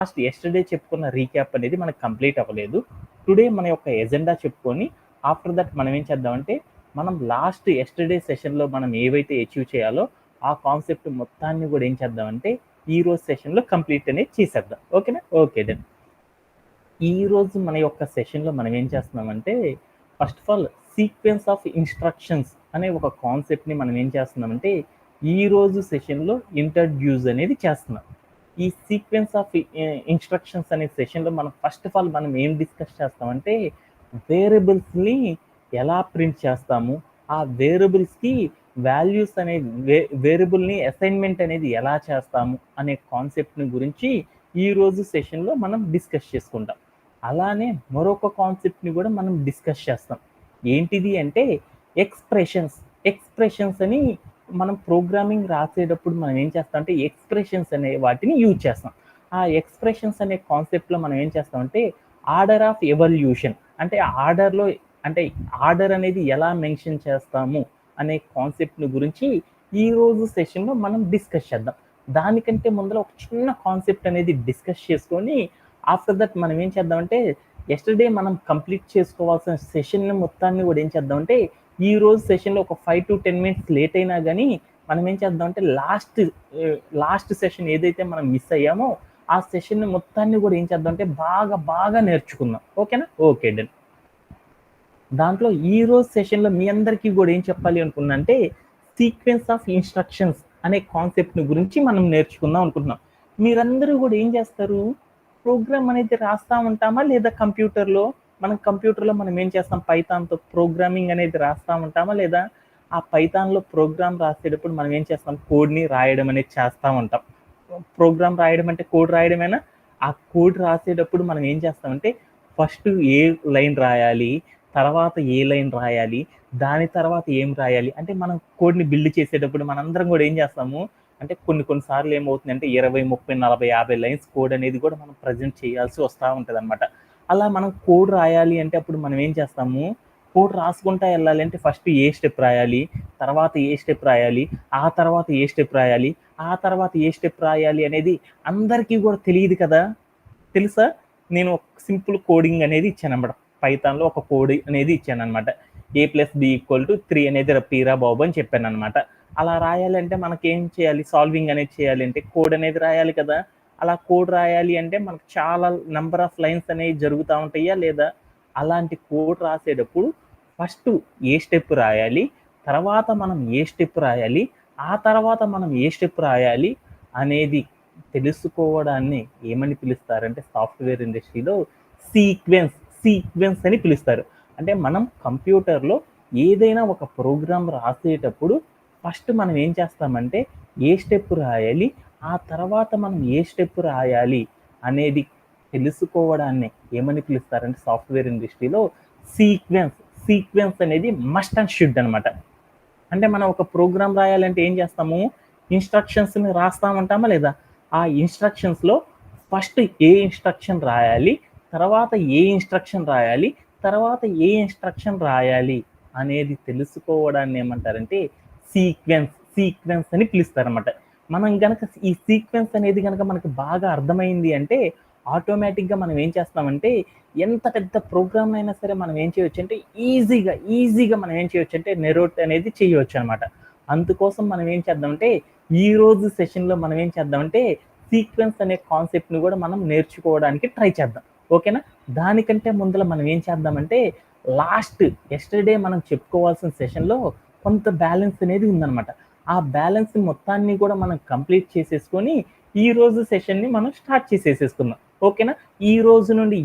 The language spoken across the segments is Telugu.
లాస్ట్ ఎస్టర్డే చెప్పుకున్న రీక్యాప్ అనేది మనకు కంప్లీట్ అవ్వలేదు. టుడే మన యొక్క ఎజెండా చెప్పుకొని ఆఫ్టర్ దట్ మనం ఏం చేద్దామంటే మనం లాస్ట్ ఎస్టర్డే సెషన్లో మనం ఏవైతే అచీవ్ చేయాలో ఆ కాన్సెప్ట్ మొత్తాన్ని కూడా ఏం చేద్దామంటే ఈ రోజు సెషన్లో కంప్లీట్ అనేది చేసేద్దాం. ఓకేనా? Okay then. ఈ రోజు మన యొక్క సెషన్లో మనం ఏం చేస్తున్నామంటే first of all sequence of instructions అనే ఒక కాన్సెప్ట్ని మనం ఏం చేస్తున్నామంటే ఈ రోజు సెషన్లో ఇంట్రడ్యూస్ అనేది చేస్తున్నాం. ఈ సీక్వెన్స్ ఆఫ్ ఇన్స్ట్రక్షన్స్ అనే సెషన్లో మనం ఫస్ట్ ఆఫ్ ఆల్ మనం ఏం డిస్కస్ చేస్తామంటే వేరియబుల్స్ని ఎలా ప్రింట్ చేస్తాము, ఆ వేరియబుల్స్కి వాల్యూస్ అనే వేరియబుల్ని అసైన్మెంట్ అనేది ఎలా చేస్తాము అనే కాన్సెప్ట్ని గురించి ఈ రోజు సెషన్లో మనం డిస్కస్ చేసుకుంటాం. అలానే మరొక కాన్సెప్ట్ని కూడా మనం డిస్కస్ చేస్తాం. ఏంటిది అంటే ఎక్స్ప్రెషన్స్ అని మనం ప్రోగ్రామింగ్ రాసేటప్పుడు మనం ఏం చేస్తాం అంటే ఎక్స్ప్రెషన్స్ అనే వాటిని యూజ్ చేస్తాం. ఆ ఎక్స్ప్రెషన్స్ అనే కాన్సెప్ట్లో మనం ఏం చేస్తామంటే ఆర్డర్ ఆఫ్ ఎవల్యూషన్ అంటే ఆర్డర్లో అంటే ఆర్డర్ అనేది ఎలా మెన్షన్ చేస్తాము అనే కాన్సెప్ట్ని గురించి ఈ రోజు సెషన్లో మనం డిస్కస్ చేద్దాం. దానికంటే ముందర ఒక చిన్న కాన్సెప్ట్ అనేది డిస్కస్ చేసుకొని ఆఫ్టర్ దట్ మనం ఏం చేద్దామంటే ఎస్టర్డే మనం కంప్లీట్ చేసుకోవాల్సిన సెషన్ మొత్తాన్ని కూడా ఏం చేద్దామంటే ఈ రోజు సెషన్లో ఒక 5 to 10 minutes లేట్ అయినా కానీ మనం ఏం చేద్దామంటే లాస్ట్ సెషన్ ఏదైతే మనం మిస్ అయ్యామో ఆ సెషన్ మొత్తాన్ని కూడా ఏం చేద్దామంటే బాగా నేర్చుకుందాం. ఓకేనా? Okay done. దాంట్లో ఈ రోజు సెషన్లో మీ అందరికీ కూడా ఏం చెప్పాలి అనుకున్నా అంటే సీక్వెన్స్ ఆఫ్ ఇన్స్ట్రక్షన్స్ అనే కాన్సెప్ట్ని గురించి మనం నేర్చుకుందాం అనుకుంటున్నాం. మీరందరూ కూడా ఏం చేస్తారు, ప్రోగ్రామ్ అనేది రాస్తూ ఉంటామా లేదా కంప్యూటర్లో మనం ఏం చేస్తాం పైథాన్తో ప్రోగ్రామింగ్ అనేది రాస్తూ ఉంటామా లేదా ఆ పైథాన్లో ప్రోగ్రామ్ రాసేటప్పుడు మనం ఏం చేస్తాం కోడ్ని రాయడం అనేది చేస్తూ ఉంటాం. ప్రోగ్రామ్ రాయడం అంటే కోడ్ రాయడమేనా? ఆ కోడ్ రాసేటప్పుడు మనం ఏం చేస్తామంటే ఫస్ట్ ఏ లైన్ రాయాలి, తర్వాత ఏ లైన్ రాయాలి, దాని తర్వాత ఏం రాయాలి అంటే మనం కోడ్ని బిల్డ్ చేసేటప్పుడు మనందరం కూడా ఏం చేస్తాము అంటే కొన్నిసార్లు ఏమవుతుందంటే 20, 30, 40, 50 లైన్స్ కోడ్ అనేది కూడా మనం ప్రజెంట్ చేయాల్సి వస్తూ ఉంటుంది అనమాట. అలా మనం కోడ్ రాయాలి అంటే అప్పుడు మనం ఏం చేస్తాము కోడ్ రాసుకుంటా వెళ్ళాలి అంటే ఫస్ట్ ఏ స్టెప్ రాయాలి, తర్వాత ఏ స్టెప్ రాయాలి, ఆ తర్వాత ఏ స్టెప్ రాయాలి, ఆ తర్వాత ఏ స్టెప్ రాయాలి అనేది అందరికీ కూడా తెలియదు కదా. తెలుసా? నేను ఒక సింపుల్ కోడింగ్ అనేది ఇచ్చాను అనమాట. పైథాన్లో ఒక కోడ్ అనేది ఇచ్చాను అనమాట. a+b=3 అనేది పీరా బాబు అని చెప్పాను అనమాట. అలా రాయాలంటే మనకేం చేయాలి, సాల్వింగ్ అనేది చేయాలి అంటే కోడ్ అనేది రాయాలి కదా. అలా కోడ్ రాయాలి అంటే మనకు చాలా నెంబర్ ఆఫ్ లైన్స్ అనేవి జరుగుతూ ఉంటాయా లేదా? అలాంటి కోడ్ రాసేటప్పుడు ఫస్ట్ ఏ స్టెప్ రాయాలి, తర్వాత మనం ఏ స్టెప్ రాయాలి, ఆ తర్వాత మనం ఏ స్టెప్ రాయాలి అనేది తెలుసుకోవడాన్ని ఏమని పిలుస్తారంటే సాఫ్ట్వేర్ ఇండస్ట్రీలో సీక్వెన్స్ అని పిలుస్తారు. అంటే మనం కంప్యూటర్లో ఏదైనా ఒక ప్రోగ్రామ్ రాసేటప్పుడు ఫస్ట్ మనం ఏం చేస్తామంటే ఏ స్టెప్ రాయాలి, ఆ తర్వాత మనం ఏ స్టెప్ రాయాలి అనేది తెలుసుకోవడాన్ని ఏమని పిలుస్తారంటే సాఫ్ట్వేర్ ఇండస్ట్రీలో సీక్వెన్స్ అనేది మస్ట్ అండ్ షుడ్ అనమాట. అంటే మనం ఒక ప్రోగ్రామ్ రాయాలంటే ఏం చేస్తాము, ఇన్స్ట్రక్షన్స్ని రాస్తా ఉంటామా లేదా? ఆ ఇన్స్ట్రక్షన్స్లో ఫస్ట్ ఏ ఇన్స్ట్రక్షన్ రాయాలి, తర్వాత ఏ ఇన్స్ట్రక్షన్ రాయాలి, తర్వాత ఏ ఇన్స్ట్రక్షన్ రాయాలి అనేది తెలుసుకోవడాన్ని ఏమంటారంటే సీక్వెన్స్ అని పిలుస్తారన్నమాట. మనం కనుక ఈ సీక్వెన్స్ అనేది కనుక మనకు బాగా అర్థమైంది అంటే ఆటోమేటిక్గా మనం ఏం చేస్తామంటే ఎంత పెద్ద ప్రోగ్రామ్ అయినా సరే మనం ఏం చేయొచ్చు అంటే ఈజీగా మనం ఏం చేయొచ్చు అంటే నెరోట్ అనేది చేయవచ్చు అనమాట. అందుకోసం మనం ఏం చేద్దామంటే ఈ రోజు సెషన్లో మనం ఏం చేద్దామంటే సీక్వెన్స్ అనే కాన్సెప్ట్ని కూడా మనం నేర్చుకోవడానికి ట్రై చేద్దాం. ఓకేనా? దానికంటే ముందర మనం ఏం చేద్దామంటే లాస్ట్ ఎస్టర్డే మనం చెప్పుకోవాల్సిన సెషన్లో కొంత బ్యాలెన్స్ అనేది ఉందన్నమాట. ఆ బ్యాలెన్స్ మొత్తాన్ని కూడా మనం కంప్లీట్ చేసేసుకొని ఈ రోజు సెషన్ని మనం స్టార్ట్ చేసేసుకుందాం. ఓకేనా? ఈ రోజు నుండి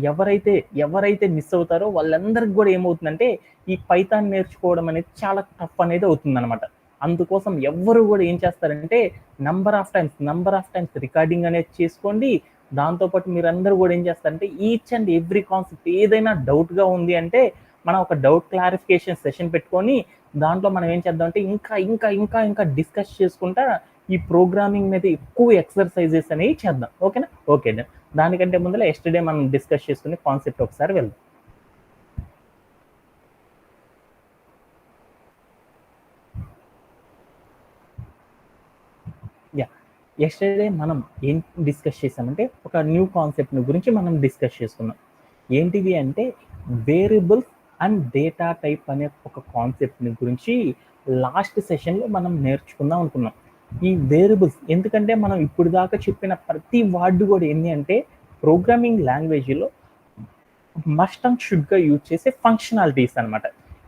ఎవరైతే మిస్ అవుతారో వాళ్ళందరికి కూడా ఏమవుతుందంటే ఈ పైథాన్ నేర్చుకోవడం అనేది చాలా టఫ్ అనేది అవుతుందన్నమాట. అందుకోసం ఎవ్వరు కూడా ఏం చేస్తారంటే నంబర్ ఆఫ్ టైమ్స్ రికార్డింగ్ అనేది చేసుకోండి. దాంతోపాటు మీరందరూ కూడా ఏం చేస్తారంటే ఈచ్ అండ్ ఎవ్రీ కాన్సెప్ట్ ఏదైనా డౌట్గా ఉంది అంటే మనం ఒక డౌట్ క్లారిఫికేషన్ సెషన్ పెట్టుకొని దాంట్లో మనం ఏం చేద్దామంటే ఇంకా డిస్కస్ చేసుకుంటా ఈ ప్రోగ్రామింగ్ మీద ఎక్కువ ఎక్సర్సైజెస్ అనేవి చేద్దాం. ఓకేనా? ఓకే. దానికంటే ముందర ఎస్టర్డే మనం డిస్కస్ చేసుకునే కాన్సెప్ట్ ఒకసారి వెళ్దాం. యా, యెస్టర్‌డే మనం ఏం డిస్కస్ చేసామంటే, ఒక న్యూ కాన్సెప్ట్‌ని గురించి మనం డిస్కస్ చేసుకున్నాం. ఏంటిది అంటే, వేరియబుల్స్ అండ్ డేటా టైప్ అనే ఒక కాన్సెప్ట్‌ని గురించి లాస్ట్ సెషన్‌లో మనం నేర్చుకుందాం అనుకున్నాం. ఈ వేరియబుల్స్ ఎందుకంటే, మనం ఇప్పుడు దాకా చెప్పిన ప్రతి వర్డ్ కూడా ఏంది అంటే, ప్రోగ్రామింగ్ లాంగ్వేజ్‌లో మస్ట్ అండ్ షుడ్‌గా యూజ్ చేసే ఫంక్షనాలిటీస్ అనమాట.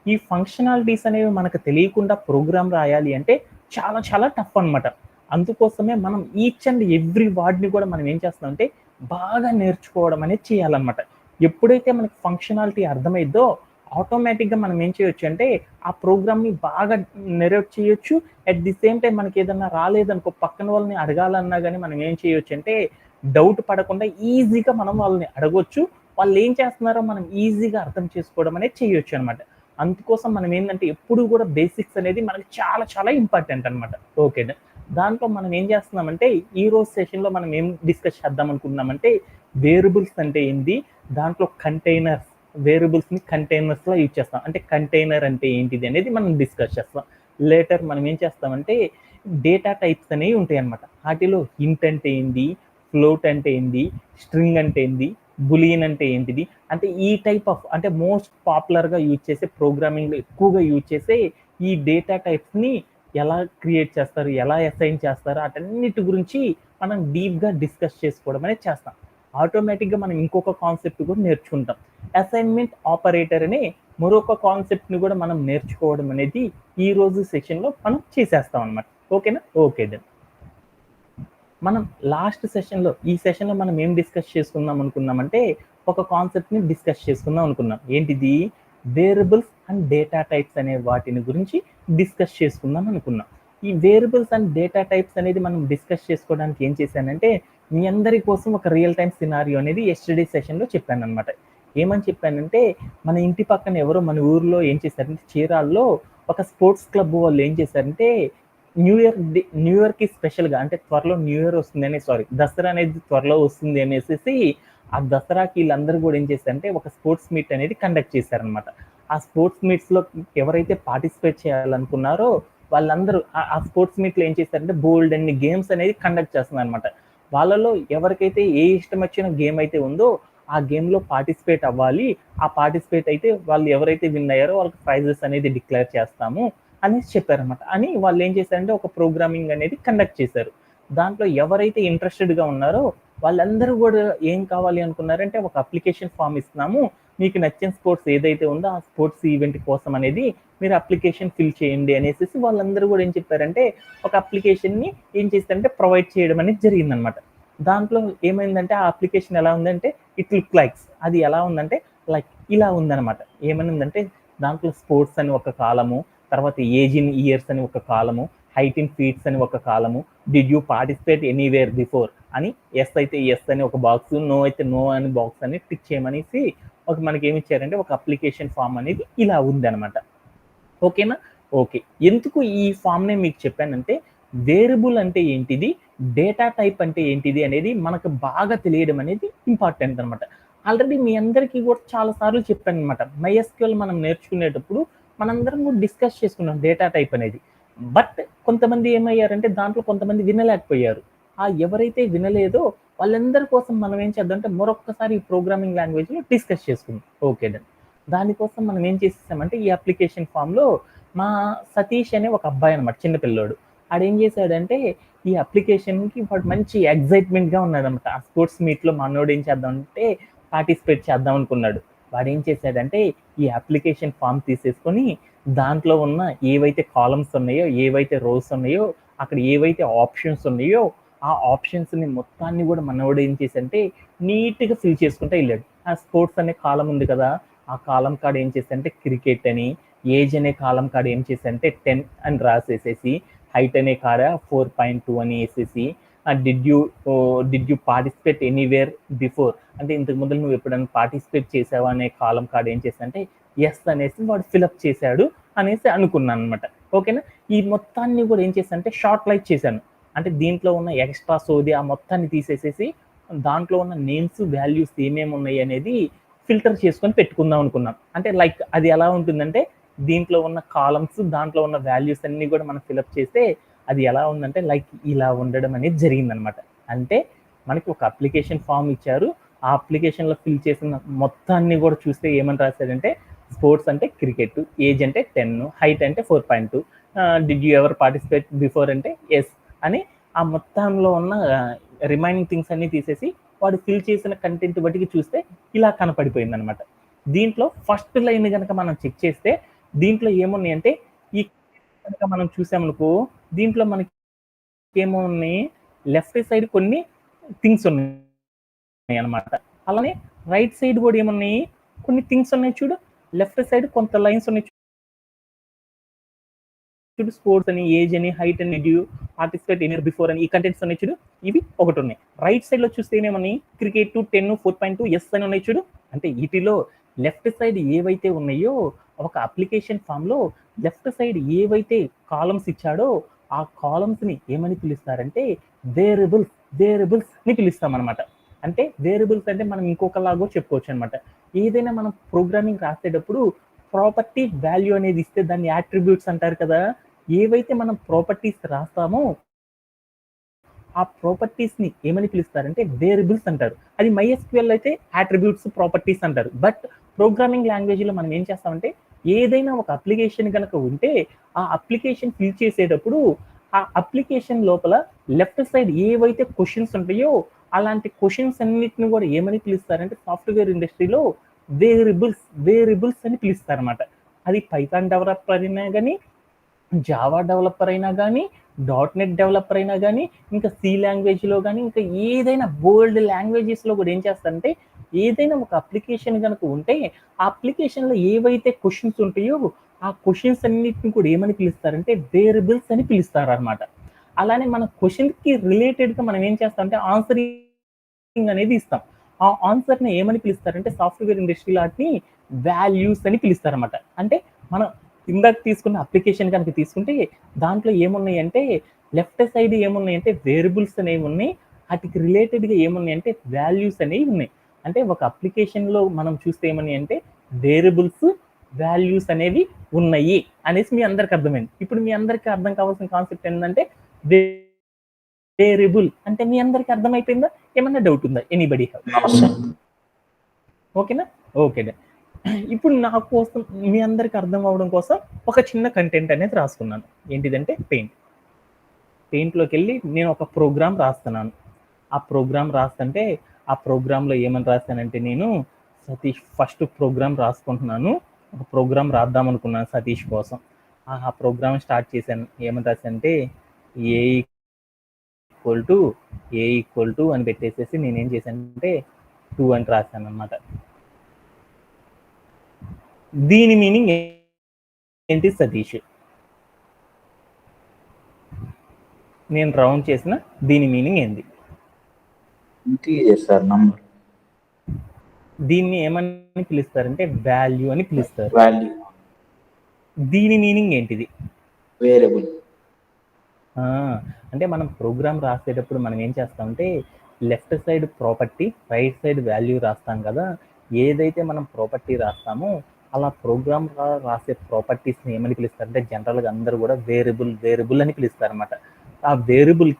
ఈ ఫంక్షనాలిటీస్ అనేవి మనకు తెలియకుండా ప్రోగ్రామ్ రాయాలి అంటే చాలా చాలా టఫ్ అనమాట. అందుకోసమే మనం ఈచ్ అండ్ ఎవ్రీ వర్డ్‌ని కూడా మనం ఏం చేస్తామంటే బాగా నేర్చుకోవడం అనేది చేయాలన్నమాట. ఎప్పుడైతే మనకి ఫంక్షనాలిటీ అర్థమైద్దో ఆటోమేటిక్‌గా మనం ఏం చేయొచ్చు అంటే ఆ ప్రోగ్రామ్‌ని బాగా నెరేట్ చేయొచ్చు. అట్ ది సేమ్ టైమ్ మనకేదన్నా రాలేదనుకో పక్కన వాళ్ళని అడగాలన్నా గాని మనం ఏం చేయొచ్చంటే డౌట్ పడకుండా ఈజీగా మనం వాళ్ళని అడగొచ్చు. వాళ్ళేం చేస్తున్నారో మనం ఈజీగా అర్థం చేసుకోవడం అనేది చేయొచ్చనమాట. అందుకోసం మనం ఏందంటే ఎప్పుడు గూడా బేసిక్స్ అనేది మనకి చాలా చాలా ఇంపార్టెంట్ అనమాట. ఓకేనా. దాంట్లో మనం ఏం చేస్తున్నామంటే ఈరోజు సెషన్‌లో మనం ఏం డిస్కస్ చేద్దాం అనుకుంటున్నామంటే వేరియబుల్స్ అంటే ఏంది? దాంట్లో కంటైనర్స్ వేరియబుల్స్‌ని కంటైనర్స్‌లా యూజ్ చేస్తాం. అంటే కంటైనర్ అంటే ఏంటిది అనేది మనం డిస్కస్ చేస్తాం. లేటర్ మనం ఏం చేస్తామంటే డేటా టైప్స్ అనేవి ఉంటాయన్నమాట. ఆటిలో ఇంట్ అంటే ఏంది? ఫ్లోట్ అంటే ఏంది? స్ట్రింగ్ అంటే ఏంది? బులియన్ అంటే ఏంటిది? అంటే ఈ టైప్ ఆఫ్ అంటే మోస్ట్ పాపులర్‌గా యూజ్ చేసే ప్రోగ్రామింగ్‌లో ఎక్కువగా యూజ్ చేసే ఈ డేటా టైప్స్‌ని ఎలా క్రియేట్ చేస్తారు? ఎలా అసైన్ చేస్తారు? ఆటన్నిటి గురించి మనం డీప్‌గా డిస్కస్ చేసుకోవడం అనేది చేస్తాం. ఆటోమేటిక్‌గా మనం ఇంకొక కాన్సెప్ట్ కూడా నేర్చుకుంటాం. అసైన్‌మెంట్ ఆపరేటర్ అనే మరొక కాన్సెప్ట్‌ని కూడా మనం నేర్చుకోవడం అనేది ఈ రోజు సెషన్‌లో మనం చేసేస్తాం అన్నమాట. ఓకేనా? Okay done. మనం లాస్ట్ సెషన్‌లో ఈ సెషన్‌లో మనం ఏం డిస్కస్ చేసుకుందాం అనుకున్నామంటే, ఒక కాన్సెప్ట్‌ని డిస్కస్ చేసుకుందాం అనుకున్నాం. ఏంటిది? వేరియబుల్స్ అండ్ డేటా టైప్స్ అనే వాటిని గురించి డిస్కస్ చేసుకుందాం అనుకున్నాం. ఈ వేరియబుల్స్ అండ్ డేటా టైప్స్ అనేది మనం డిస్కస్ చేసుకోవడానికి ఏం చేశానంటే, మీ అందరి కోసం ఒక రియల్ టైమ్ సినారియో అనేది యెస్టర్‌డే సెషన్‌లో చెప్పాననమాట. ఏమని చెప్పానంటే, మన ఇంటి పక్కన ఎవరో మన ఊర్లో ఏం చేశారంటే చీరాల్లో ఒక స్పోర్ట్స్ క్లబ్ వాళ్ళు ఏం చేశారంటే న్యూ ఇయర్‌కి స్పెషల్‌గా అంటే త్వరలో న్యూ ఇయర్ వస్తుందని దసరా అనేది త్వరలో వస్తుంది అనేసేసి, ఆ దసరాకి ఈళ్ళందరూ గూడా ఏం చేశారంటే ఒక స్పోర్ట్స్ మీట్ అనేది కండక్ట్ చేశారనమాట. ఆ స్పోర్ట్స్ మీట్స్‌లో ఎవరైతే పార్టిసిపేట్ చేయాలనుకున్నారో వాళ్ళందరూ ఆ స్పోర్ట్స్ మీట్‌లో ఏం చేశారంటే బోలెడన్ని గేమ్స్ అనేది కండక్ట్ చేస్తున్నారనమాట. వాళ్ళలో ఎవరికైతే ఏ ఇష్టమొచ్చిన గేమ్ అయితే ఉందో, ఆ గేమ్‌లో పార్టిసిపేట్ అవ్వాలి. ఆ పార్టిసిపేట్ అయితే వాళ్ళు ఎవరైతే విన్ అయ్యారో వాళ్ళకి ప్రైజెస్ అనేది డిక్లేర్ చేస్తాము అనేసి చెప్పారనమాట. అని వాళ్ళేం చేశారంటే ఒక ప్రోగ్రామింగ్ అనేది కండక్ట్ చేశారు. దాంట్లో ఎవరైతే ఇంట్రెస్టెడ్‌గా ఉన్నారో వాళ్ళందరూ గూడా ఏం కావాలి అనుకున్నారంటే ఒక అప్లికేషన్ ఫార్మ్ ఇస్తున్నాము. మీకు నచ్చిన స్పోర్ట్స్ ఏదైతే ఉందో ఆ స్పోర్ట్స్ ఈవెంట్ కోసం అనేది మీరు అప్లికేషన్ ఫిల్ చేయండి అనేసేసి వాళ్ళందరూ గూడా ఏం చెప్పారంటే ఒక అప్లికేషన్‌ని ఏం చేశారంటే ప్రొవైడ్ చేయడం అనేది జరిగిందనమాట. దాంట్లో ఏమైందంటే ఆ అప్లికేషన్ ఎలా ఉందంటే ఇట్ లుక్ లైక్స్ అది ఎలా ఉందంటే లైక్ ఇలా ఉందనమాట. ఏమనుందంటే దాంట్లో స్పోర్ట్స్ అని ఒక కాలము, తర్వాత ఏజ్ ఇన్ ఇయర్స్ అని ఒక కాలము, హైట్ ఇన్ ఫీట్స్ అని ఒక కాలము, did you participate anywhere before అని యెస్ అయితే యెస్ అని ఒక బాక్స్, నో అయితే నో అని బాక్స్ అని టిక్ చేయమనేసి ఒక మనకేమిచ్చారంటే ఒక అప్లికేషన్ ఫార్మ్ అనేది ఇలా ఉందనమాట. ఓకేనా? ఓకే. ఎందుకు ఈ ఫార్మ్‌ని మీకు చెప్పానంటే, వేరియబుల్ అంటే ఏంటిది? డేటా టైప్ అంటే ఏంటిది? అనేది మనకు బాగా తెలియడం అనేది ఇంపార్టెంట్ అనమాట. ఆల్రెడీ మీ అందరికీ కూడా చాలా సార్లు చెప్పాననమాట. మైఎస్‌క్యూఎల్ మనం నేర్చుకునేటప్పుడు మనందరం కూడా డిస్కస్ చేసుకున్నాం డేటా టైప్ అనేది. బట్ కొంతమంది ఏమయ్యారంటే దాంట్లో కొంతమంది వినలేకపోయారు. ఆ ఎవరైతే వినలేదో వాళ్ళందరి కోసం మనం ఏం చేద్దామంటే మరొక్కసారి ఈ ప్రోగ్రామింగ్ లాంగ్వేజ్‌లో డిస్కస్ చేసుకుందాం. Okay done. దానికోసం మనం ఏం చేసేసామంటే ఈ అప్లికేషన్ ఫామ్‌లో మా సతీష్ అనే ఒక అబ్బాయి అనమాట చిన్న పిల్లోడు. ఆడేం చేశాడంటే ఈ అప్లికేషన్‌కి వాడు మంచి ఎక్సైట్‌మెంట్‌గా ఉన్నాడనమాట. ఆ స్పోర్ట్స్ మీట్‌లో మనోడు ఏం చేద్దామంటే పార్టిసిపేట్ చేద్దాం అనుకున్నాడు. వాడేం చేశాడంటే ఈ అప్లికేషన్ ఫార్మ్ తీసేసుకొని దాంట్లో ఉన్న ఏవైతే కాలమ్స్ ఉన్నాయో, ఏవైతే రోస్ ఉన్నాయో, అక్కడ ఏవైతే ఆప్షన్స్ ఉన్నాయో, ఆ ఆప్షన్స్‌ని మొత్తాన్ని కూడా మనోడు ఏం చేశాడంటే నీట్‌గా ఫిల్ చేసుకుంటా ఎళ్ళాడు. ఆ స్పోర్ట్స్ అనే కాలమ్ ఉంది కదా! ఆ కాలమ్ కాడ ఏం చేశానంటే క్రికెట్ అని, ఏజ్ అనే కాలమ్ కాడ ఏం చేశానంటే 10 అని రాసేసేసి, హైట్ అనే కాడ 4.2 అని ఏసేసి, did you participate anywhere before అంటే ఇంతకు ముందల నువ్వు ఎప్పుడైనా పార్టిసిపేట్ చేసావా అనే కాలమ్ కాడ ఏం చేశానంటే యెస్ అనేసి వాడు ఫిలప్ చేశాడు అనేసి అనుకున్నాననమాట. ఓకేనా? ఈ మొత్తాన్ని కూడా ఏం చేశానంటే షార్ట్ లైట్ చేశాను. అంటే దీంట్లో ఉన్న ఎక్స్‌ట్రా సోది ఆ మొత్తాన్ని తీసేసేసి దాంట్లో ఉన్న నేమ్స్, వాల్యూస్ ఏమేమి ఉన్నాయి అనేది ఫిల్టర్ చేసుకొని పెట్టుకుందాం అనుకున్నాం. అంటే లైక్ అది ఎలా ఉంటుందంటే దీంట్లో ఉన్న కాలమ్స్, దాంట్లో ఉన్న వాల్యూస్ అన్నీ కూడా మనం ఫిలప్ చేస్తే అది ఎలా ఉందంటే లైక్ ఇలా ఉండడం అనేది జరిగిందనమాట. అంటే మనకి ఒక అప్లికేషన్ ఫామ్ ఇచ్చారు. ఆ అప్లికేషన్‌లో ఫిల్ చేసిన మొత్తాన్ని కూడా చూస్తే ఏమని రాసాడంటే స్పోర్ట్స్ అంటే క్రికెట్, ఏజ్ అంటే 10, హైట్ అంటే 4.2, did you ever participate before అంటే యెస్ అని ఆ మొత్తంలో ఉన్న రిమైనింగ్ థింగ్స్ అన్నీ తీసేసి వాడు ఫిల్ చేసిన కంటెంట్ బట్టికి చూస్తే ఇలా కనపడిపోయిందనమాట. దీంట్లో ఫస్ట్ లైన్ గనక మనం చెక్ చేస్తే దీంట్లో ఏమున్నాయంటే ఈ కనుక మనం చూసామనుకో దీంట్లో మనకి ఏమున్నాయి లెఫ్ట్ సైడ్ కొన్ని థింగ్స్ ఉన్నాయన్నమాట. అలానే రైట్ సైడ్ కూడా ఏమున్నాయి కొన్ని థింగ్స్ ఉన్నాయి చూడు. లెఫ్ట్ సైడ్ కొంత లైన్స్ ఉన్నాయి చూడు. స్పోర్ట్స్ అని, ఏజ్ అని, హైట్ అని, డ్యూ పార్టిసిపేట్ ఎనీ బిఫోర్ అని ఈ కంటెంట్స్ ఉన్నాయి చూడు. ఇవి ఒకటి ఉన్నాయి. రైట్ సైడ్ లో చూస్తే ఏమని క్రికెట్ 10, 4.2 ఎస్ అని ఉన్నాయి చూడు. అంటే వీటిలో లెఫ్ట్ సైడ్ ఏవైతే ఉన్నాయో ఒక అప్లికేషన్ ఫామ్ లో లెఫ్ట్ సైడ్ ఏవైతే కాలమ్స్ ఇచ్చాడో ఆ కాలమ్స్ ని ఏమని పిలుస్తారంటే వేరియబుల్స్ ని పిలుస్తాం అనమాట. అంటే వేరియబుల్స్ అంటే మనం ఇంకొకలాగో చెప్పుకోవచ్చు అనమాట. ఏదైనా మనం ప్రోగ్రామింగ్ రాసేటప్పుడు ప్రాపర్టీ వాల్యూ అనేది ఇస్తే దాన్ని యాట్రిబ్యూట్స్ అంటారు కదా. ఏవైతే మనం ప్రాపర్టీస్ రాస్తామో ఆ ప్రాపర్టీస్ ని ఏమని పిలుస్తారంటే వేరియబుల్స్ అంటారు. అది MySQL అయితే అట్రిబ్యూట్స్ ప్రాపర్టీస్ అంటారు. బట్ ప్రోగ్రామింగ్ లాంగ్వేజ్ లో మనం ఏం చేస్తామంటే ఏదైనా ఒక అప్లికేషన్ కనుక ఉంటే ఆ అప్లికేషన్ ఫిల్ చేసేటప్పుడు ఆ అప్లికేషన్ లోపల లెఫ్ట్ సైడ్ ఏవైతే క్వశ్చన్స్ ఉంటాయో అలాంటి క్వశ్చన్స్ అన్నిటిని కూడా ఏమని పిలుస్తారంటే సాఫ్ట్వేర్ ఇండస్ట్రీలో వేరియబుల్స్ అని పిలుస్తారన్నమాట. అది పైథాన్ డెవలపర్ అయినా కానీ జావా డెవలపర్ అయినా కానీ .NET డెవలపర్ అయినా కానీ ఇంకా సి లాంగ్వేజ్లో కానీ ఇంకా ఏదైనా బోల్డ్ లాంగ్వేజెస్లో కూడా ఏం చేస్తారంటే ఏదైనా ఒక అప్లికేషన్ కనుక ఉంటే ఆ అప్లికేషన్లో ఏవైతే క్వశ్చన్స్ ఉంటాయో ఆ క్వశ్చన్స్ అన్నిటిని కూడా ఏమని పిలుస్తారంటే వేరియబుల్స్ అని పిలుస్తారు అనమాట. అలానే మన క్వశ్చన్కి రిలేటెడ్గా మనం ఏం చేస్తామంటే ఆన్సరింగ్ అనేది ఇస్తాం. ఆ ఆన్సర్ని ఏమని పిలుస్తారంటే సాఫ్ట్వేర్ ఇండస్ట్రీలో వాటిని వాల్యూస్ అని పిలుస్తారన్నమాట. అంటే మనం ఇందాక తీసుకున్న అప్లికేషన్ కనుక తీసుకుంటే దాంట్లో ఏమున్నాయంటే లెఫ్ట్ సైడ్ ఏమున్నాయంటే వేరియబుల్స్ అనేవి ఉన్నాయి. వాటికి రిలేటెడ్గా ఏమున్నాయంటే వాల్యూస్ అనేవి ఉన్నాయి. అంటే ఒక అప్లికేషన్లో మనం చూస్తే ఏమన్నాయంటే వేరియబుల్స్ వాల్యూస్ అనేవి ఉన్నాయి అనేసి మీ అందరికి అర్థమైంది. ఇప్పుడు మీ అందరికి అర్థం కావాల్సిన కాన్సెప్ట్ ఏంటంటే వేరియబుల్ అంటే మీ అందరికి అర్థమైపోయిందా? ఏమన్నా డౌట్ ఉందా? Anybody have? ఓకేనా? ఓకే. ఇప్పుడు నా కోసం మీ అందరికి అర్థం అవడం కోసం ఒక చిన్న కంటెంట్ అనేది రాసుకున్నాను. ఏంటిదంటే పెయింట్లోకి వెళ్ళి నేను ఒక ప్రోగ్రామ్ రాస్తున్నాను. ఆ ప్రోగ్రామ్ రాస్తుంటే ఆ ప్రోగ్రాంలో ఏమని రాశానంటే నేను సతీష్ ఫస్ట్ ప్రోగ్రామ్ రాసుకుంటున్నాను. ఒక ప్రోగ్రామ్ రాద్దాం అనుకున్నాను సతీష్ కోసం. ఆ ప్రోగ్రామ్ స్టార్ట్ చేశాను. ఏమని రాశానంటే ఏ ఈక్వల్ టు అని పెట్టేసేసి నేనేం చేశానంటే 2 అని రాశాను అనమాట. దీని మీనింగ్ ఏంటి సతీష్? నేను రౌండ్ చేసిన దీని మీనింగ్ ఏంది? Integer number. దీన్ని ఏమని పిలుస్తారంటే వాల్యూ అని పిలుస్తారు. వాల్యూ. దీని మీనింగ్ ఏంటిది? వేరియబుల్. అంటే మనం ప్రోగ్రామ్ రాసేటప్పుడు మనం ఏం చేస్తామంటే left side property, right side value రాస్తాం కదా. ఏదైతే మనం ప్రాపర్టీ రాస్తామో అలా ప్రోగ్రామ్ రాసే ప్రాపర్టీస్ని ఏమని పిలుస్తారంటే జనరల్గా అందరూ కూడా వేరియబుల్ అని పిలుస్తారన్నమాట. ఆ వేరియబుల్కి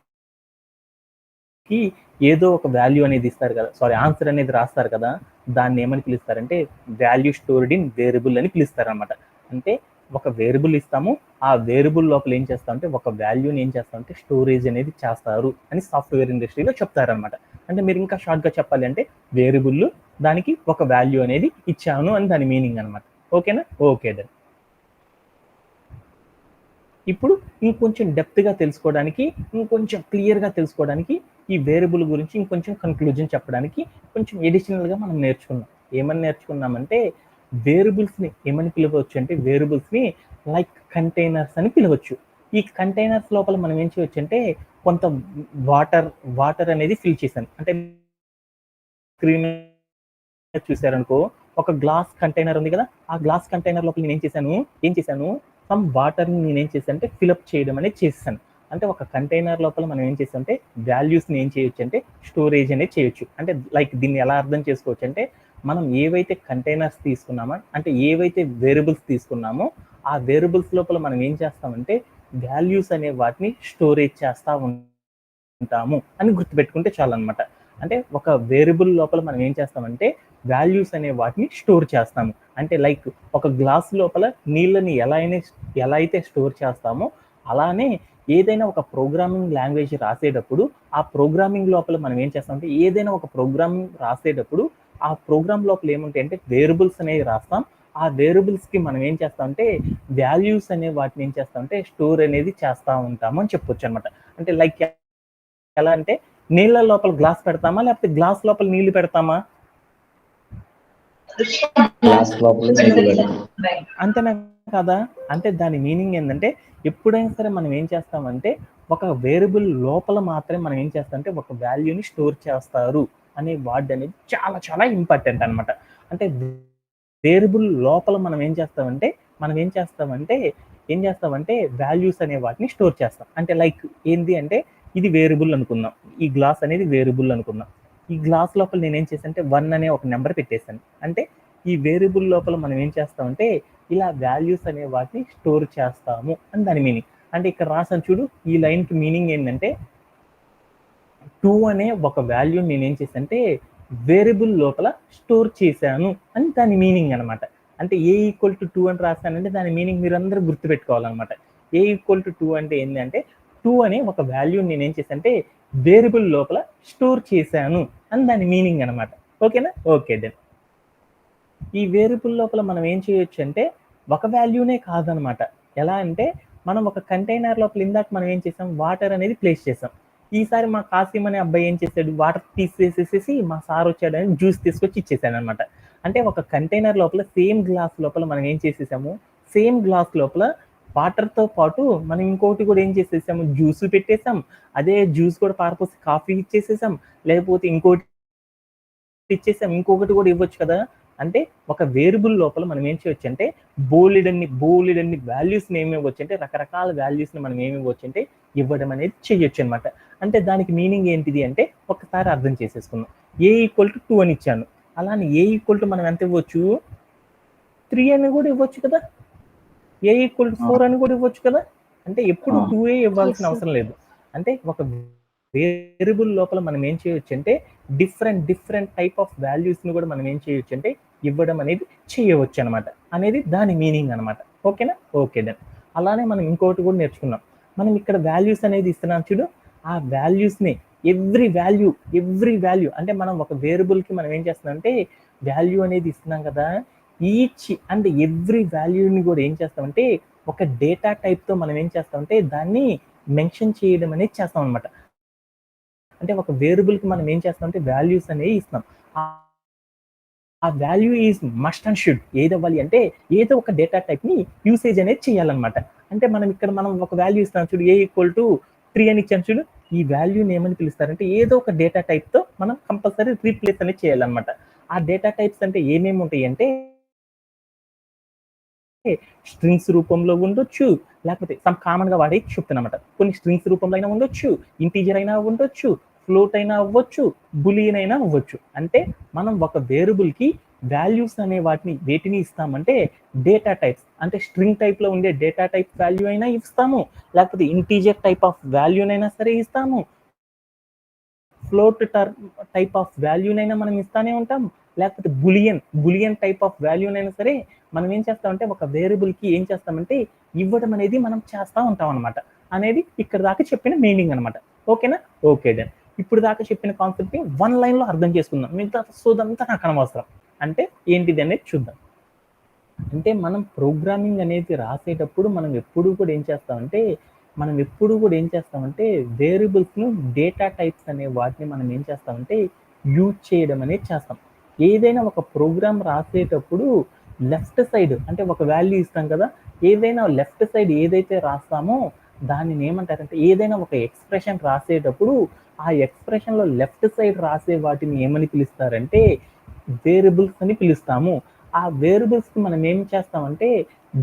ఏదో ఒక వాల్యూ అనేది ఇస్తారు కదా, ఆన్సర్ అనేది రాస్తారు కదా, దాన్ని ఏమని పిలుస్తారంటే వాల్యూ స్టోర్డ్ ఇన్ వేరియబుల్ అని పిలుస్తారనమాట. అంటే ఒక వేరియబుల్ ఇస్తాము, ఆ వేరియబుల్ లోపల ఏం చేస్తామంటే ఒక వాల్యూని ఏం చేస్తామంటే స్టోరేజ్ అనేది చేస్తారు అని సాఫ్ట్వేర్ ఇండస్ట్రీలో చెప్తారనమాట. అంటే మీరు ఇంకా షార్ట్గా చెప్పాలి అంటే వేరియబుల్ దానికి ఒక వాల్యూ అనేది ఇచ్చాను అని దాని మీనింగ్ అనమాట. ఓకేనా? Okay then. ఇప్పుడు ఇంకొంచెం డెప్త్గా తెలుసుకోవడానికి, ఇంకొంచెం క్లియర్గా తెలుసుకోవడానికి ఈ వేరియబుల్ గురించి ఇంకొంచెం కన్క్లూజన్ చెప్పడానికి కొంచెం ఎడిషనల్గా మనం నేర్చుకున్నాం. ఏమని నేర్చుకున్నామంటే వేరియబుల్స్ని ఏమని పిలవచ్చు అంటే వేరియబుల్స్ని లైక్ కంటైనర్స్ అని పిలవచ్చు. ఈ కంటైనర్స్ లోపల మనం ఏం చేయవచ్చు అంటే కొంత వాటర్ అనేది ఫిల్ చేశాను. అంటే స్క్రీన్ చూసారనుకో ఒక గ్లాస్ కంటైనర్ ఉంది కదా, ఆ గ్లాస్ కంటైనర్ లోపల నేను ఏం చేశాను సమ్ వాటర్ని నేనేం చేశాను అంటే ఫిలప్ చేయడం అనేది చేశాను. అంటే ఒక కంటైనర్ లోపల మనం ఏం చేస్తామంటే వాల్యూస్ని ఏం చేయొచ్చు అంటే స్టోరేజ్ అనేది చేయొచ్చు. అంటే లైక్ దీన్ని ఎలా అర్థం చేసుకోవచ్చు అంటే మనం ఏవైతే కంటైనర్స్ తీసుకున్నామో అంటే ఏవైతే వేరియబుల్స్ తీసుకున్నామో ఆ వేరియబుల్స్ లోపల మనం ఏం చేస్తామంటే వాల్యూస్ అనే వాటిని స్టోరేజ్ చేస్తూ ఉంటాము అని గుర్తుపెట్టుకుంటే చాలన్నమాట. అంటే ఒక వేరియబుల్ లోపల మనం ఏం చేస్తామంటే వాల్యూస్ అనే వాటిని స్టోర్ చేస్తాము. అంటే లైక్ ఒక గ్లాస్ లోపల నీళ్ళని ఎలా అయితే స్టోర్ చేస్తామో అలానే ఏదైనా ఒక ప్రోగ్రామింగ్ లాంగ్వేజ్ రాసేటప్పుడు ఆ ప్రోగ్రామింగ్ లోపల మనం ఏం చేస్తామంటే ఏదైనా ఒక ప్రోగ్రామింగ్ రాసేటప్పుడు ఆ ప్రోగ్రామ్ లోపల ఏముంటాయంటే వేరియబుల్స్ అనేవి రాస్తాం. ఆ వేరియబుల్స్కి మనం ఏం చేస్తామంటే వాల్యూస్ అనే వాటిని ఏం చేస్తామంటే స్టోర్ అనేది చేస్తూ ఉంటాము అని చెప్పొచ్చు అనమాట. అంటే లైక్ ఎలా అంటే నీళ్ళ లోపల గ్లాస్ పెడతామా లేకపోతే గ్లాస్ లోపల నీళ్లు పెడతామా? అంతేనా కదా? అంటే దాని మీనింగ్ ఏంటంటే ఎప్పుడైనా సరే మనం ఏం చేస్తామంటే ఒక వేరియబుల్ లోపల మాత్రమే మనం ఏం చేస్తామంటే ఒక వాల్యూని స్టోర్ చేస్తారు అనే వర్డ్ అనేది చాలా చాలా ఇంపార్టెంట్ అనమాట. అంటే వేరియబుల్ లోపల మనం ఏం చేస్తామంటే వాల్యూస్ అనే వాటిని స్టోర్ చేస్తాం. అంటే లైక్ ఏంది అంటే ఇది వేరియబుల్ అనుకుందాం. ఈ గ్లాస్ అనేది వేరియబుల్ అనుకుందాం. ఈ గ్లాస్ లోపల నేనేం చేశానంటే 1 అనే ఒక నెంబర్ పెట్టేశాను. అంటే ఈ వేరియబుల్ లోపల మనం ఏం చేస్తామంటే ఇలా వాల్యూస్ అనే వాటిని స్టోర్ చేస్తాము అని దాని మీనింగ్. అంటే ఇక్కడ రాసాను చూడు, ఈ లైన్కి మీనింగ్ ఏంటంటే 2 అనే ఒక వాల్యూ నేనేం చేశానంటే వేరియబుల్ లోపల స్టోర్ చేశాను అని దాని మీనింగ్ అనమాట. అంటే A=2 అని రాశానంటే దాని మీనింగ్ మీరు అందరూ గుర్తుపెట్టుకోవాలన్నమాట. A=2 అంటే ఏంటంటే 2 అనే ఒక వాల్యూ నేనేం చేశానంటే వేరియబుల్ లోపల స్టోర్ చేశాను అని దాని మీనింగ్ అనమాట. ఓకేనా? Okay then. ఈ వేరియబుల్ లోపల మనం ఏం చేయొచ్చు అంటే ఒక వాల్యూనే కాదనమాట. ఎలా అంటే మనం ఒక కంటైనర్ లోపల ఇందాక మనం ఏం చేసాం, వాటర్ అనేది ప్లేస్ చేసాం. ఈసారి మా కాసిం అనే అబ్బాయి ఏం చేశాడు, వాటర్ తీసేసేసి మా సార్ వచ్చాడని జ్యూస్ తీసుకొచ్చి ఇచ్చేసాడు అనమాట. అంటే ఒక కంటైనర్ లోపల సేమ్ గ్లాస్ లోపల మనం ఏం చేసేసాము, సేమ్ గ్లాస్ లోపల వాటర్తో పాటు మనం ఇంకోటి కూడా ఏం చేసేసాము, జ్యూస్ పెట్టేసాం. అదే జ్యూస్ కూడా పారపోసి కాఫీ ఇచ్చేసేసాం, లేకపోతే ఇంకోటి ఇచ్చేసాం, ఇంకొకటి కూడా ఇవ్వచ్చు కదా. అంటే ఒక వేరియబుల్ లోపల మనం ఏం చేయొచ్చు అంటే బోలెడన్ని వాల్యూస్ని ఏమి ఇవ్వచ్చు అంటే రకరకాల వాల్యూస్ని మనం ఏమి ఇవ్వచ్చు అంటే ఇవ్వడం అనేది చేయొచ్చు అనమాట. అంటే దానికి మీనింగ్ ఏంటిది అంటే ఒకసారి అర్థం చేసేసుకుందాం. A=2 అని ఇచ్చాను. అలానే A= మనం ఎంత ఇవ్వచ్చు, 3 అని కూడా ఇవ్వచ్చు కదా. A=4 అని కూడా ఇవ్వచ్చు కదా. అంటే ఎప్పుడు 2 ఇవ్వాల్సిన అవసరం లేదు. అంటే ఒక వేరియబుల్ లోపల మనం ఏం చేయొచ్చు అంటే డిఫరెంట్ టైప్ ఆఫ్ వాల్యూస్ని కూడా మనం ఏం చేయొచ్చు అంటే ఇవ్వడం అనేది చేయవచ్చు అనమాట. అనేది దాని మీనింగ్ అనమాట. ఓకేనా? Okay done. అలానే మనం ఇంకోటి కూడా నేర్చుకున్నాం. మనం ఇక్కడ వాల్యూస్ అనేది ఇస్తున్నాం చూడు, ఆ వాల్యూస్ని ఎవ్రీ వాల్యూ అంటే మనం ఒక వేరియబుల్కి మనం ఏం చేస్తున్నాం అంటే వాల్యూ అనేది ఇస్తున్నాం కదా. ఈచ్ అండ్ ఎవ్రీ వాల్యూని కూడా ఏం చేస్తామంటే ఒక డేటా టైప్తో మనం ఏం చేస్తామంటే దాన్ని మెన్షన్ చేయడం అనేది చేస్తాం అనమాట. అంటే ఒక వేరియబుల్కి మనం ఏం చేస్తామంటే వాల్యూస్ అనేవి ఇస్తాం. ఆ value is must and should ఏదవ్వాలి అంటే ఏదో ఒక డేటా టైప్ని యూసేజ్ అనేది చేయాలన్నమాట. అంటే మనం ఒక వాల్యూ ఇస్తాం చూడు, A=3 అని ఇచ్చాను చూడు, ఈ వాల్యూని ఏమని పిలుస్తారంటే ఏదో ఒక డేటా టైప్తో మనం కంపల్సరీ రీప్లేస్ అనేది చేయాలన్నమాట. ఆ డేటా టైప్స్ అంటే ఏమేమి ఉంటాయి అంటే స్ట్రింగ్స్ రూపంలో ఉండొచ్చు, లేకపోతే సమ్ కామన్గా వాడే చెప్తున్నమాట. కొన్ని స్ట్రింగ్స్ రూపంలో అయినా ఉండొచ్చు, ఇంటీజర్ అయినా ఉండొచ్చు, ఫ్లోట్ అయినా అవ్వచ్చు, బులియన్ అయినా అవ్వచ్చు. అంటే మనం ఒక వేరియబుల్కి వాల్యూస్ అనే వేటిని ఇస్తామంటే డేటా టైప్స్. అంటే స్ట్రింగ్ టైప్లో ఉండే డేటా టైప్ వాల్యూ అయినా ఇస్తాము, లేకపోతే ఇంటీజర్ టైప్ ఆఫ్ వాల్యూనైనా సరే ఇస్తాము, ఫ్లోట్ టైప్ ఆఫ్ వాల్యూనైనా మనం ఇస్తానే ఉంటాం, లేకపోతే బులియన్ టైప్ ఆఫ్ వాల్యూనైనా సరే మనం ఏం చేస్తామంటే ఒక వేరియబుల్కి ఏం చేస్తామంటే ఇవ్వడం అనేది మనం చేస్తూ ఉంటాం అనమాట. అనేది ఇక్కడ దాకా చెప్పిన మీనింగ్ అనమాట. ఓకేనా? Okay done. ఇప్పుడు దాకా చెప్పిన కాన్సెప్ట్ని 1 లైన్లో అర్థం చేసుకుందాం. మిగతా సోదంతా నాకు అనవసరం. అంటే ఏంటిది అనేది చూద్దాం. అంటే మనం ప్రోగ్రామింగ్ అనేది రాసేటప్పుడు మనం ఎప్పుడు కూడా ఏం చేస్తామంటే వేరియబుల్స్ను డేటా టైప్స్ అనే వాటిని మనం ఏం చేస్తామంటే యూజ్ చేయడం అనేది చేస్తాం. ఏదైనా ఒక ప్రోగ్రామ్ రాసేటప్పుడు లెఫ్ట్ సైడ్ అంటే ఒక వాల్యూ ఇస్తాం కదా, ఏదైనా లెఫ్ట్ సైడ్ ఏదైతే రాస్తామో దానిని ఏమంటారంటే ఏదైనా ఒక ఎక్స్ప్రెషన్ రాసేటప్పుడు ఆ ఎక్స్ప్రెషన్లో లెఫ్ట్ సైడ్ రాసే వాటిని ఏమని పిలుస్తారంటే వేరియబుల్స్ అని పిలుస్తాము. ఆ వేరియబుల్స్కి మనం ఏం చేస్తామంటే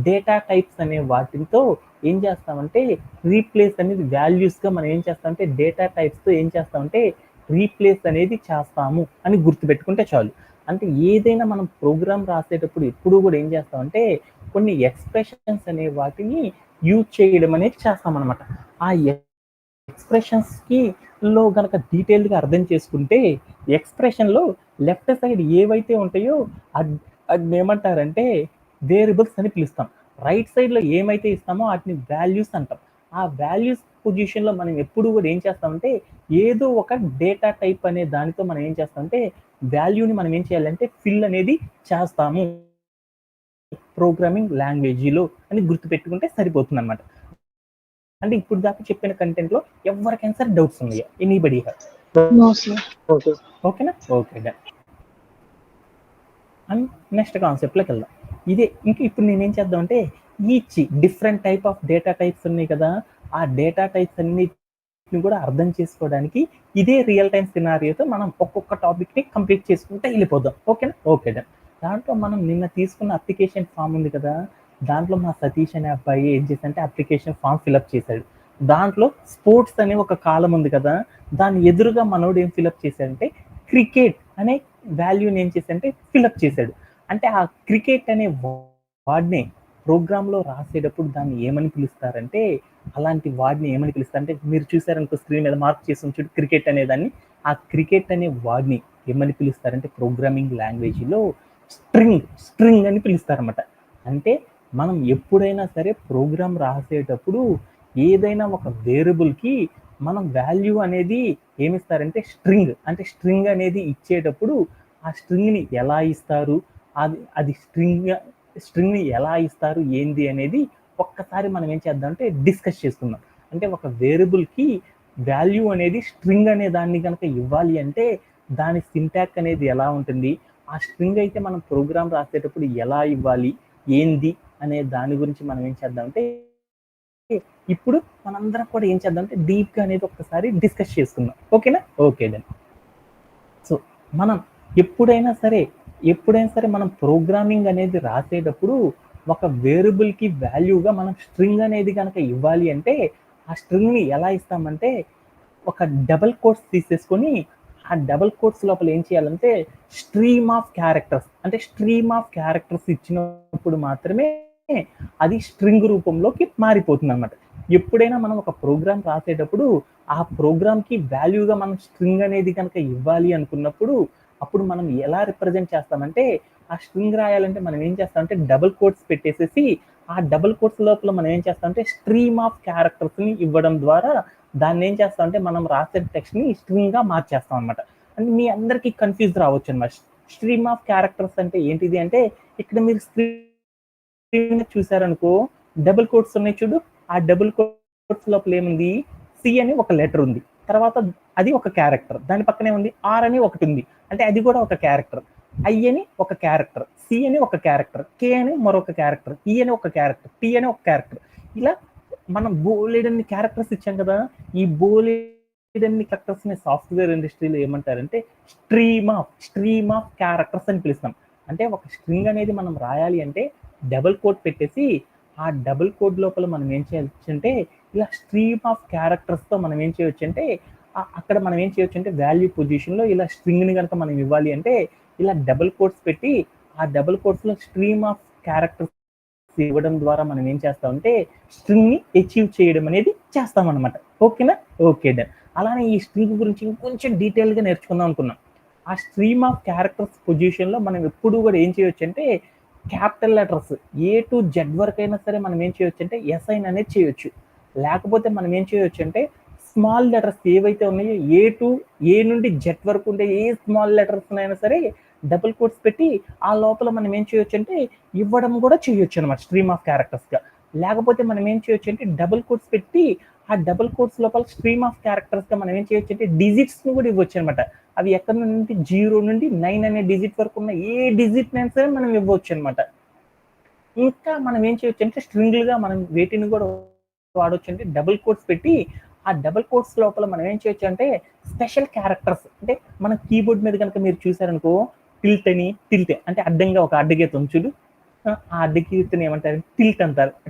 డేటా టైప్స్ అనే వాటితో ఏం చేస్తామంటే రీప్లేస్ అనేది వాల్యూస్గా మనం ఏం చేస్తామంటే డేటా టైప్స్తో ఏం చేస్తామంటే రీప్లేస్ అనేది చేస్తాము అని గుర్తుపెట్టుకుంటే చాలు. అంటే ఏదైనా మనం ప్రోగ్రామ్ రాసేటప్పుడు ఎప్పుడు కూడా ఏం చేస్తామంటే కొన్ని ఎక్స్‌ప్రెషన్స్ అనే వాటిని యూజ్ చేయడం అనేది చేస్తామనమాట. ఆ ఎక్స్‌ప్రెషన్స్‌కి గనక డీటెయిల్డ్‌గా అర్థం చేసుకుంటే, ఎక్స్‌ప్రెషన్‌లో లెఫ్ట్ సైడ్ ఏవైతే ఉంటాయో ఆటినేమంటారంటే వేరియబుల్స్ అని పిలుస్తాం. రైట్ సైడ్‌లో ఏమైతే ఇస్తామో ఆటిని వాల్యూస్ అంటాం. ఆ వాల్యూస్ పొజిషన్‌లో మనం ఎప్పుడు గూడా ఏం చేస్తామంటే, ఏదో ఒక డేటా టైప్ అనే దానితో మనం ఏం చేస్తామంటే, వాల్యూని మనం ఏం చేయాలంటే ఫిల్ అనేది చేస్తాము. ప్రోగ్రామింగ్ లాంగ్వేజ్‌లో అని గుర్తుపెట్టుకుంటే సరిపోతుందనమాట. అంటే ఇప్పుడు దాకా చెప్పిన కంటెంట్‌లో ఎవ్వరికైనా సరే డౌట్స్ ఉన్నాయా? Anybody have? No, sir. Okay. ఓకేనా? ఓకే. డన్. అండ్ నెక్స్ట్ కాన్సెప్ట్‌లోకెళ్దాం. ఇదే ఇంక ఇప్పుడు నేనేం చేద్దామంటే, each different type of data types ఉన్నాయి కదా! ఆ డేటా టైప్స్ అన్నిటిని కూడా అర్థం చేసుకోవడానికి ఇదే రియల్ టైమ్ సినారియోతో మనం ఒక్కొక్క టాపిక్‌ని కంప్లీట్ చేసుకుంటా ఎళ్ళిపోదాం. ఓకేనా? ఓకే. డన్. దాంట్లో మనం నిన్న తీసుకున్న అప్లికేషన్ ఫార్మ్ ఉంది కదా! దాంట్లో మా సతీష్ అనే అబ్బాయి ఏం చేశాడంటే అప్లికేషన్ ఫార్మ్ ఫిలప్ చేశాడు. దాంట్లో స్పోర్ట్స్ అనే ఒక కాలమ్ ఉంది కదా! దాని ఎదురుగా మనోడు ఏం ఫిలప్ చేశాడంటే క్రికెట్ అనే వాల్యూని ఏం చేశాడంటే ఫిలప్ చేశాడు. అంటే ఆ క్రికెట్ అనే వర్డ్‌ని ప్రోగ్రామ్‌లో రాసేటప్పుడు దాన్ని ఏమని పిలుస్తారంటే, అలాంటి వర్డ్‌ని ఏమని పిలుస్తారంటే, మీరు చూసారనుకో స్క్రీన్ మీద మార్క్ చేసి ఉంచుడు క్రికెట్ అనేదాన్ని. ఆ క్రికెట్ అనే వర్డ్‌ని ఏమని పిలుస్తారంటే ప్రోగ్రామింగ్ లాంగ్వేజ్‌లో స్ట్రింగ్ అని పిలుస్తారన్నమాట. అంటే మనం ఎప్పుడైనా సరే ప్రోగ్రామ్ రాసేటప్పుడు ఏదైనా ఒక వేరియబుల్‌కి మనం వాల్యూ అనేది ఏమిస్తారంటే స్ట్రింగ్. అంటే స్ట్రింగ్ అనేది ఇచ్చేటప్పుడు ఆ స్ట్రింగ్‌ని ఎలా ఇస్తారు? అది స్ట్రింగ్‌ని ఎలా ఇస్తారు? ఏంది అనేది ఒక్కసారి మనం ఏం చేద్దామంటే డిస్కస్ చేసుకుందాం. అంటే ఒక వేరియబుల్‌కి వాల్యూ అనేది స్ట్రింగ్ అనే దాన్ని గనక ఇవ్వాలి అంటే దాని సింటాక్స్ అనేది ఎలా ఉంటుంది? ఆ స్ట్రింగ్ అయితే మనం ప్రోగ్రామ్ రాసేటప్పుడు ఎలా ఇవ్వాలి? ఏంది? అనే దాని గురించి మనం ఏం చేద్దామంటే ఇప్పుడు మనందరం కూడా ఏం చేద్దామంటే డీప్‌గా అనేది ఒక్కసారి డిస్కస్ చేసుకుందాం. ఓకేనా? Okay done. సో, మనం ఎప్పుడైనా సరే మనం ప్రోగ్రామింగ్ అనేది రాసేటప్పుడు ఒక వేరియబుల్‌కి వాల్యూగా మనం స్ట్రింగ్ అనేది గనక ఇవ్వాలి అంటే, ఆ స్ట్రింగ్‌ని ఎలా ఇస్తామంటే ఒక డబుల్ కోట్స్ తీసేసుకొని, ఆ డబుల్ కోట్స్ లోపల ఏం చేయాలంటే స్ట్రీమ్ ఆఫ్ క్యారెక్టర్స్ అంటే స్ట్రీమ్ ఆఫ్ క్యారెక్టర్స్ ఇచ్చినప్పుడు మాత్రమే అది స్ట్రింగ్ రూపంలోకి మారిపోతుందనమాట. ఎప్పుడైనా మనం ఒక ప్రోగ్రామ్ రాసేటప్పుడు ఆ ప్రోగ్రామ్‌కి వాల్యూగా మనం స్ట్రింగ్ అనేది గనక ఇవ్వాలి అనుకున్నప్పుడు, అప్పుడు మనం ఎలా రిప్రజెంట్ చేస్తామంటే, ఆ స్ట్రింగ్ రాయాలంటే మనం ఏం చేస్తామంటే డబుల్ కోట్స్ పెట్టేసేసి, ఆ డబుల్ కోట్స్ లోపల మనం ఏం చేస్తామంటే స్ట్రీమ్ ఆఫ్ క్యారెక్టర్స్‌ని ఇవ్వడం ద్వారా దాన్నేం చేస్తామంటే మనం రాసే టెక్స్ట్‌ని స్ట్రింగ్‌గా మార్చేస్తాం అనమాట. అంటే మీ అందరికీ కన్‌ఫ్యూజ్ రావచ్చనమాట. స్ట్రీమ్ ఆఫ్ క్యారెక్టర్స్ అంటే ఏంటిది అంటే, ఇక్కడ మీరు స్క్రీన్ మీద చూసారనుకో డబుల్ కోట్స్ ఉన్నాయి చూడు. ఆ డబుల్ కోట్స్ లోపల ఏముంది? సి అని ఒక లెటర్ ఉంది. తర్వాత అది ఒక క్యారెక్టర్. దాని పక్కనే ఉంది ఆర్ అని ఒకటి ఉంది. అంటే అది కూడా ఒక క్యారెక్టర్. ఐ అని ఒక క్యారెక్టర్. సి అని ఒక క్యారెక్టర్. కే అని మరొక క్యారెక్టర్. ఈ అని ఒక క్యారెక్టర్. టీ అని ఒక క్యారెక్టర్. ఇలా మనం బోలెడన్ని క్యారెక్టర్స్ ఇచ్చాం కదా! ఈ బోలెడన్ని క్యారెక్టర్స్‌ని సాఫ్ట్‌వేర్ ఇండస్ట్రీలో ఏమంటారంటే స్ట్రీమ్ ఆఫ్ క్యారెక్టర్స్ అని పిలుస్తాం. అంటే ఒక స్ట్రింగ్ అనేది మనం రాయాలి అంటే డబుల్ కోట్ పెట్టేసి ఆ డబుల్ కోడ్ లోపల మనం ఏం చేయొచ్చంటే ఇలా స్ట్రీమ్ ఆఫ్ క్యారెక్టర్స్‌తో మనం ఏం చేయొచ్చంటే అక్కడ మనం ఏం చేయొచ్చంటే వాల్యూ పొజిషన్‌లో ఇలా స్ట్రింగ్‌ని గనక మనం ఇవ్వాలి అంటే ఇలా డబుల్ కోట్స్ పెట్టి ఆ డబుల్ కోట్స్‌లో స్ట్రీమ్ ఆఫ్ క్యారెక్టర్స్ ఇవ్వడం ద్వారా మనం ఏం చేస్తామంటే స్ట్రింగ్‌ని అచీవ్ చేయడం అనేది చేస్తామనమాట. ఓకేనా? Okay done. అలానే ఈ స్ట్రింగ్ గురించి ఇంకొంచెం డీటెయిల్‌గా నేర్చుకుందాం అనుకున్నాం. ఆ స్ట్రీమ్ ఆఫ్ క్యారెక్టర్స్ పొజిషన్‌లో మనం ఎప్పుడు కూడా ఏం చేయొచ్చంటే capital letters A to Z వరకైనా సరే మనం ఏం చేయొచ్చంటే అసైన్ అనేది చేయొచ్చు. లేకపోతే మనం ఏం చేయొచ్చంటే స్మాల్ లెటర్స్ ఏవైతే ఉన్నాయో ఏ నుండి జెడ్ వరకు ఉండే ఏ స్మాల్ లెటర్స్‌నైనా సరే డబుల్ కోట్స్ పెట్టి ఆ లోపల మనం ఏం చేయొచ్చంటే ఇవ్వడం కూడా చేయొచ్చనమాట స్ట్రీమ్ ఆఫ్ క్యారెక్టర్స్‌గా. లేకపోతే మనం ఏం చేయొచ్చంటే డబుల్ కోట్స్ పెట్టి ఆ డబుల్ కోట్స్ లోపల స్ట్రీమ్ ఆఫ్ క్యారెక్టర్స్‌గా మనం ఏం చేయొచ్చంటే డిజిట్స్‌ని కూడా ఇవ్వొచ్చనమాట. అవి ఎక్కడి నుండి 0 నుండి 9 అనే డిజిట్ వరకు ఉన్న ఏ డిజిట్‌నైనా సరే మనం ఇవ్వొచ్చనమాట. ఇంకా మనం ఏం చేయొచ్చంటే స్ట్రింగ్‌లుగా మనం వేటిని కూడా వాడొచ్చంటే డబుల్ కోట్స్ పెట్టి ఆ డబుల్ కోట్స్ లోపల మనం ఏం చేయొచ్చంటే స్పెషల్ క్యారెక్టర్స్ అంటే మన కీబోర్డ్ మీద గనక మీరు చూసారనుకో టిల్ట్ అంటే అడ్డంగా ఒక అడ్డగీత ఉంది చూడు. ఆ అడ్డగీతని ఏమంటారు?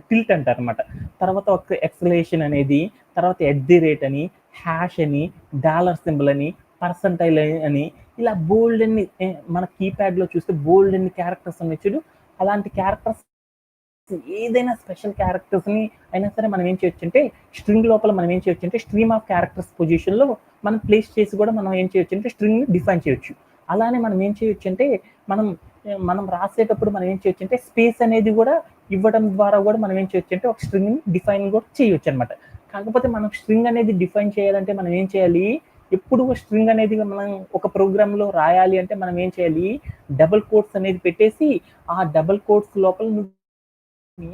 టిల్ట్ అంటారనమాట. తర్వాత ఒక ఎక్స్‌లమేషన్ అనేది, తర్వాత ఎట్ ది రేట్ అని, హ్యాష్ అని, డాలర్ సింబల్ అని, పర్సెంటైల్ అని ఇలా బోలెడన్ని మన కీప్యాడ్‌లో చూస్తే బోలెడన్ని క్యారెక్టర్స్ ఉన్నాయి చూడు. అలాంటి క్యారెక్టర్స్ ఏదైనా స్పెషల్ క్యారెక్టర్స్‌ని అయినా సరే మనం ఏం చేయొచ్చంటే, స్ట్రింగ్ లోపల మనం ఏం చేయొచ్చంటే, స్ట్రీమ్ ఆఫ్ క్యారెక్టర్స్ పొజిషన్‌లో మనం ప్లేస్ చేసి కూడా మనం ఏం చేయొచ్చంటే, స్ట్రింగ్‌ని డిఫైన్ చేయొచ్చు. అలానే మనం ఏం చేయొచ్చంటే, మనం మనం రాసేటప్పుడు మనం ఏం చేయొచ్చంటే, స్పేస్ అనేది కూడా ఇవ్వడం ద్వారా కూడా మనం ఏం చేయొచ్చంటే, ఒక స్ట్రింగ్‌ని డిఫైన్ కూడా చేయొచ్చనమాట. కాకపోతే మనం స్ట్రింగ్ అనేది డిఫైన్ చేయాలంటే మనం ఏం చేయాలి, ఎప్పుడు స్ట్రింగ్ అనేది మనం ఒక ప్రోగ్రామ్‌లో రాయాలి అంటే మనం ఏం చేయాలి, డబుల్ కోట్స్ అనేది పెట్టేసి, ఆ డబుల్ కోట్స్ లోపల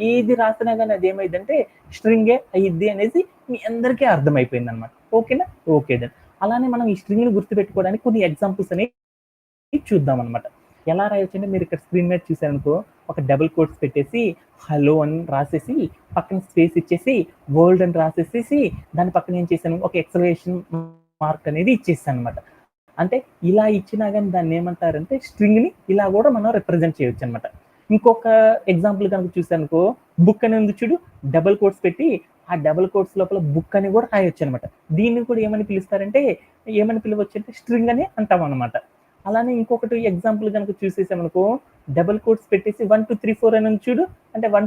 ఏది రాసినా గానీ అదేమైద్దంటే స్ట్రింగే అయ్యిద్ది అనేది మీ అందరికీ అర్థమైపోయిందనమాట. ఓకేనా? Okay then. అలానే మనం ఈ స్ట్రింగ్‌ని గుర్తుపెట్టుకోవడానికి కొన్ని ఎగ్జాంపుల్స్ అనేవి చూద్దామనమాట. ఎలా రాయొచ్చంటే మీరిక్కడ స్క్రీన్ మీద చూసారనుకో, ఒక డబుల్ కోట్స్ పెట్టేసి, హలో అని రాసేసి, పక్కన స్పేస్ ఇచ్చేసి, వరల్డ్ అని రాసేసేసి, దాని పక్కన ఏం చేశాను, ఒక ఎక్స్‌క్లమేషన్ మార్క్ అనేది ఇచ్చేసాననమాట. అంటే ఇలా ఇచ్చినా గానీ దాన్నేమంటారంటే స్ట్రింగ్‌ని ఇలా గూడా మనం రిప్రజెంట్ చేయొచ్చనమాట. ఇంకొక ఎగ్జాంపుల్ గనుక చూసాననుకో, బుక్ అని ఉంది చూడు, డబుల్ కోట్స్ పెట్టి, ఆ డబుల్ కోట్స్ లోపల బుక్ అని గూడా రాయొచ్చనమాట. దీన్ని కూడా ఏమని పిలుస్తారంటే, ఏమని పిలవచ్చంటే స్ట్రింగ్ అని అంటామనమాట. అలానే ఇంకొకటి ఎగ్జాంపుల్ గనుక చూసేసామనుకో, డబుల్ కోట్స్ పెట్టేసి 1, 2, 3, 4 అని ఉంది చూడు. అంటే 1,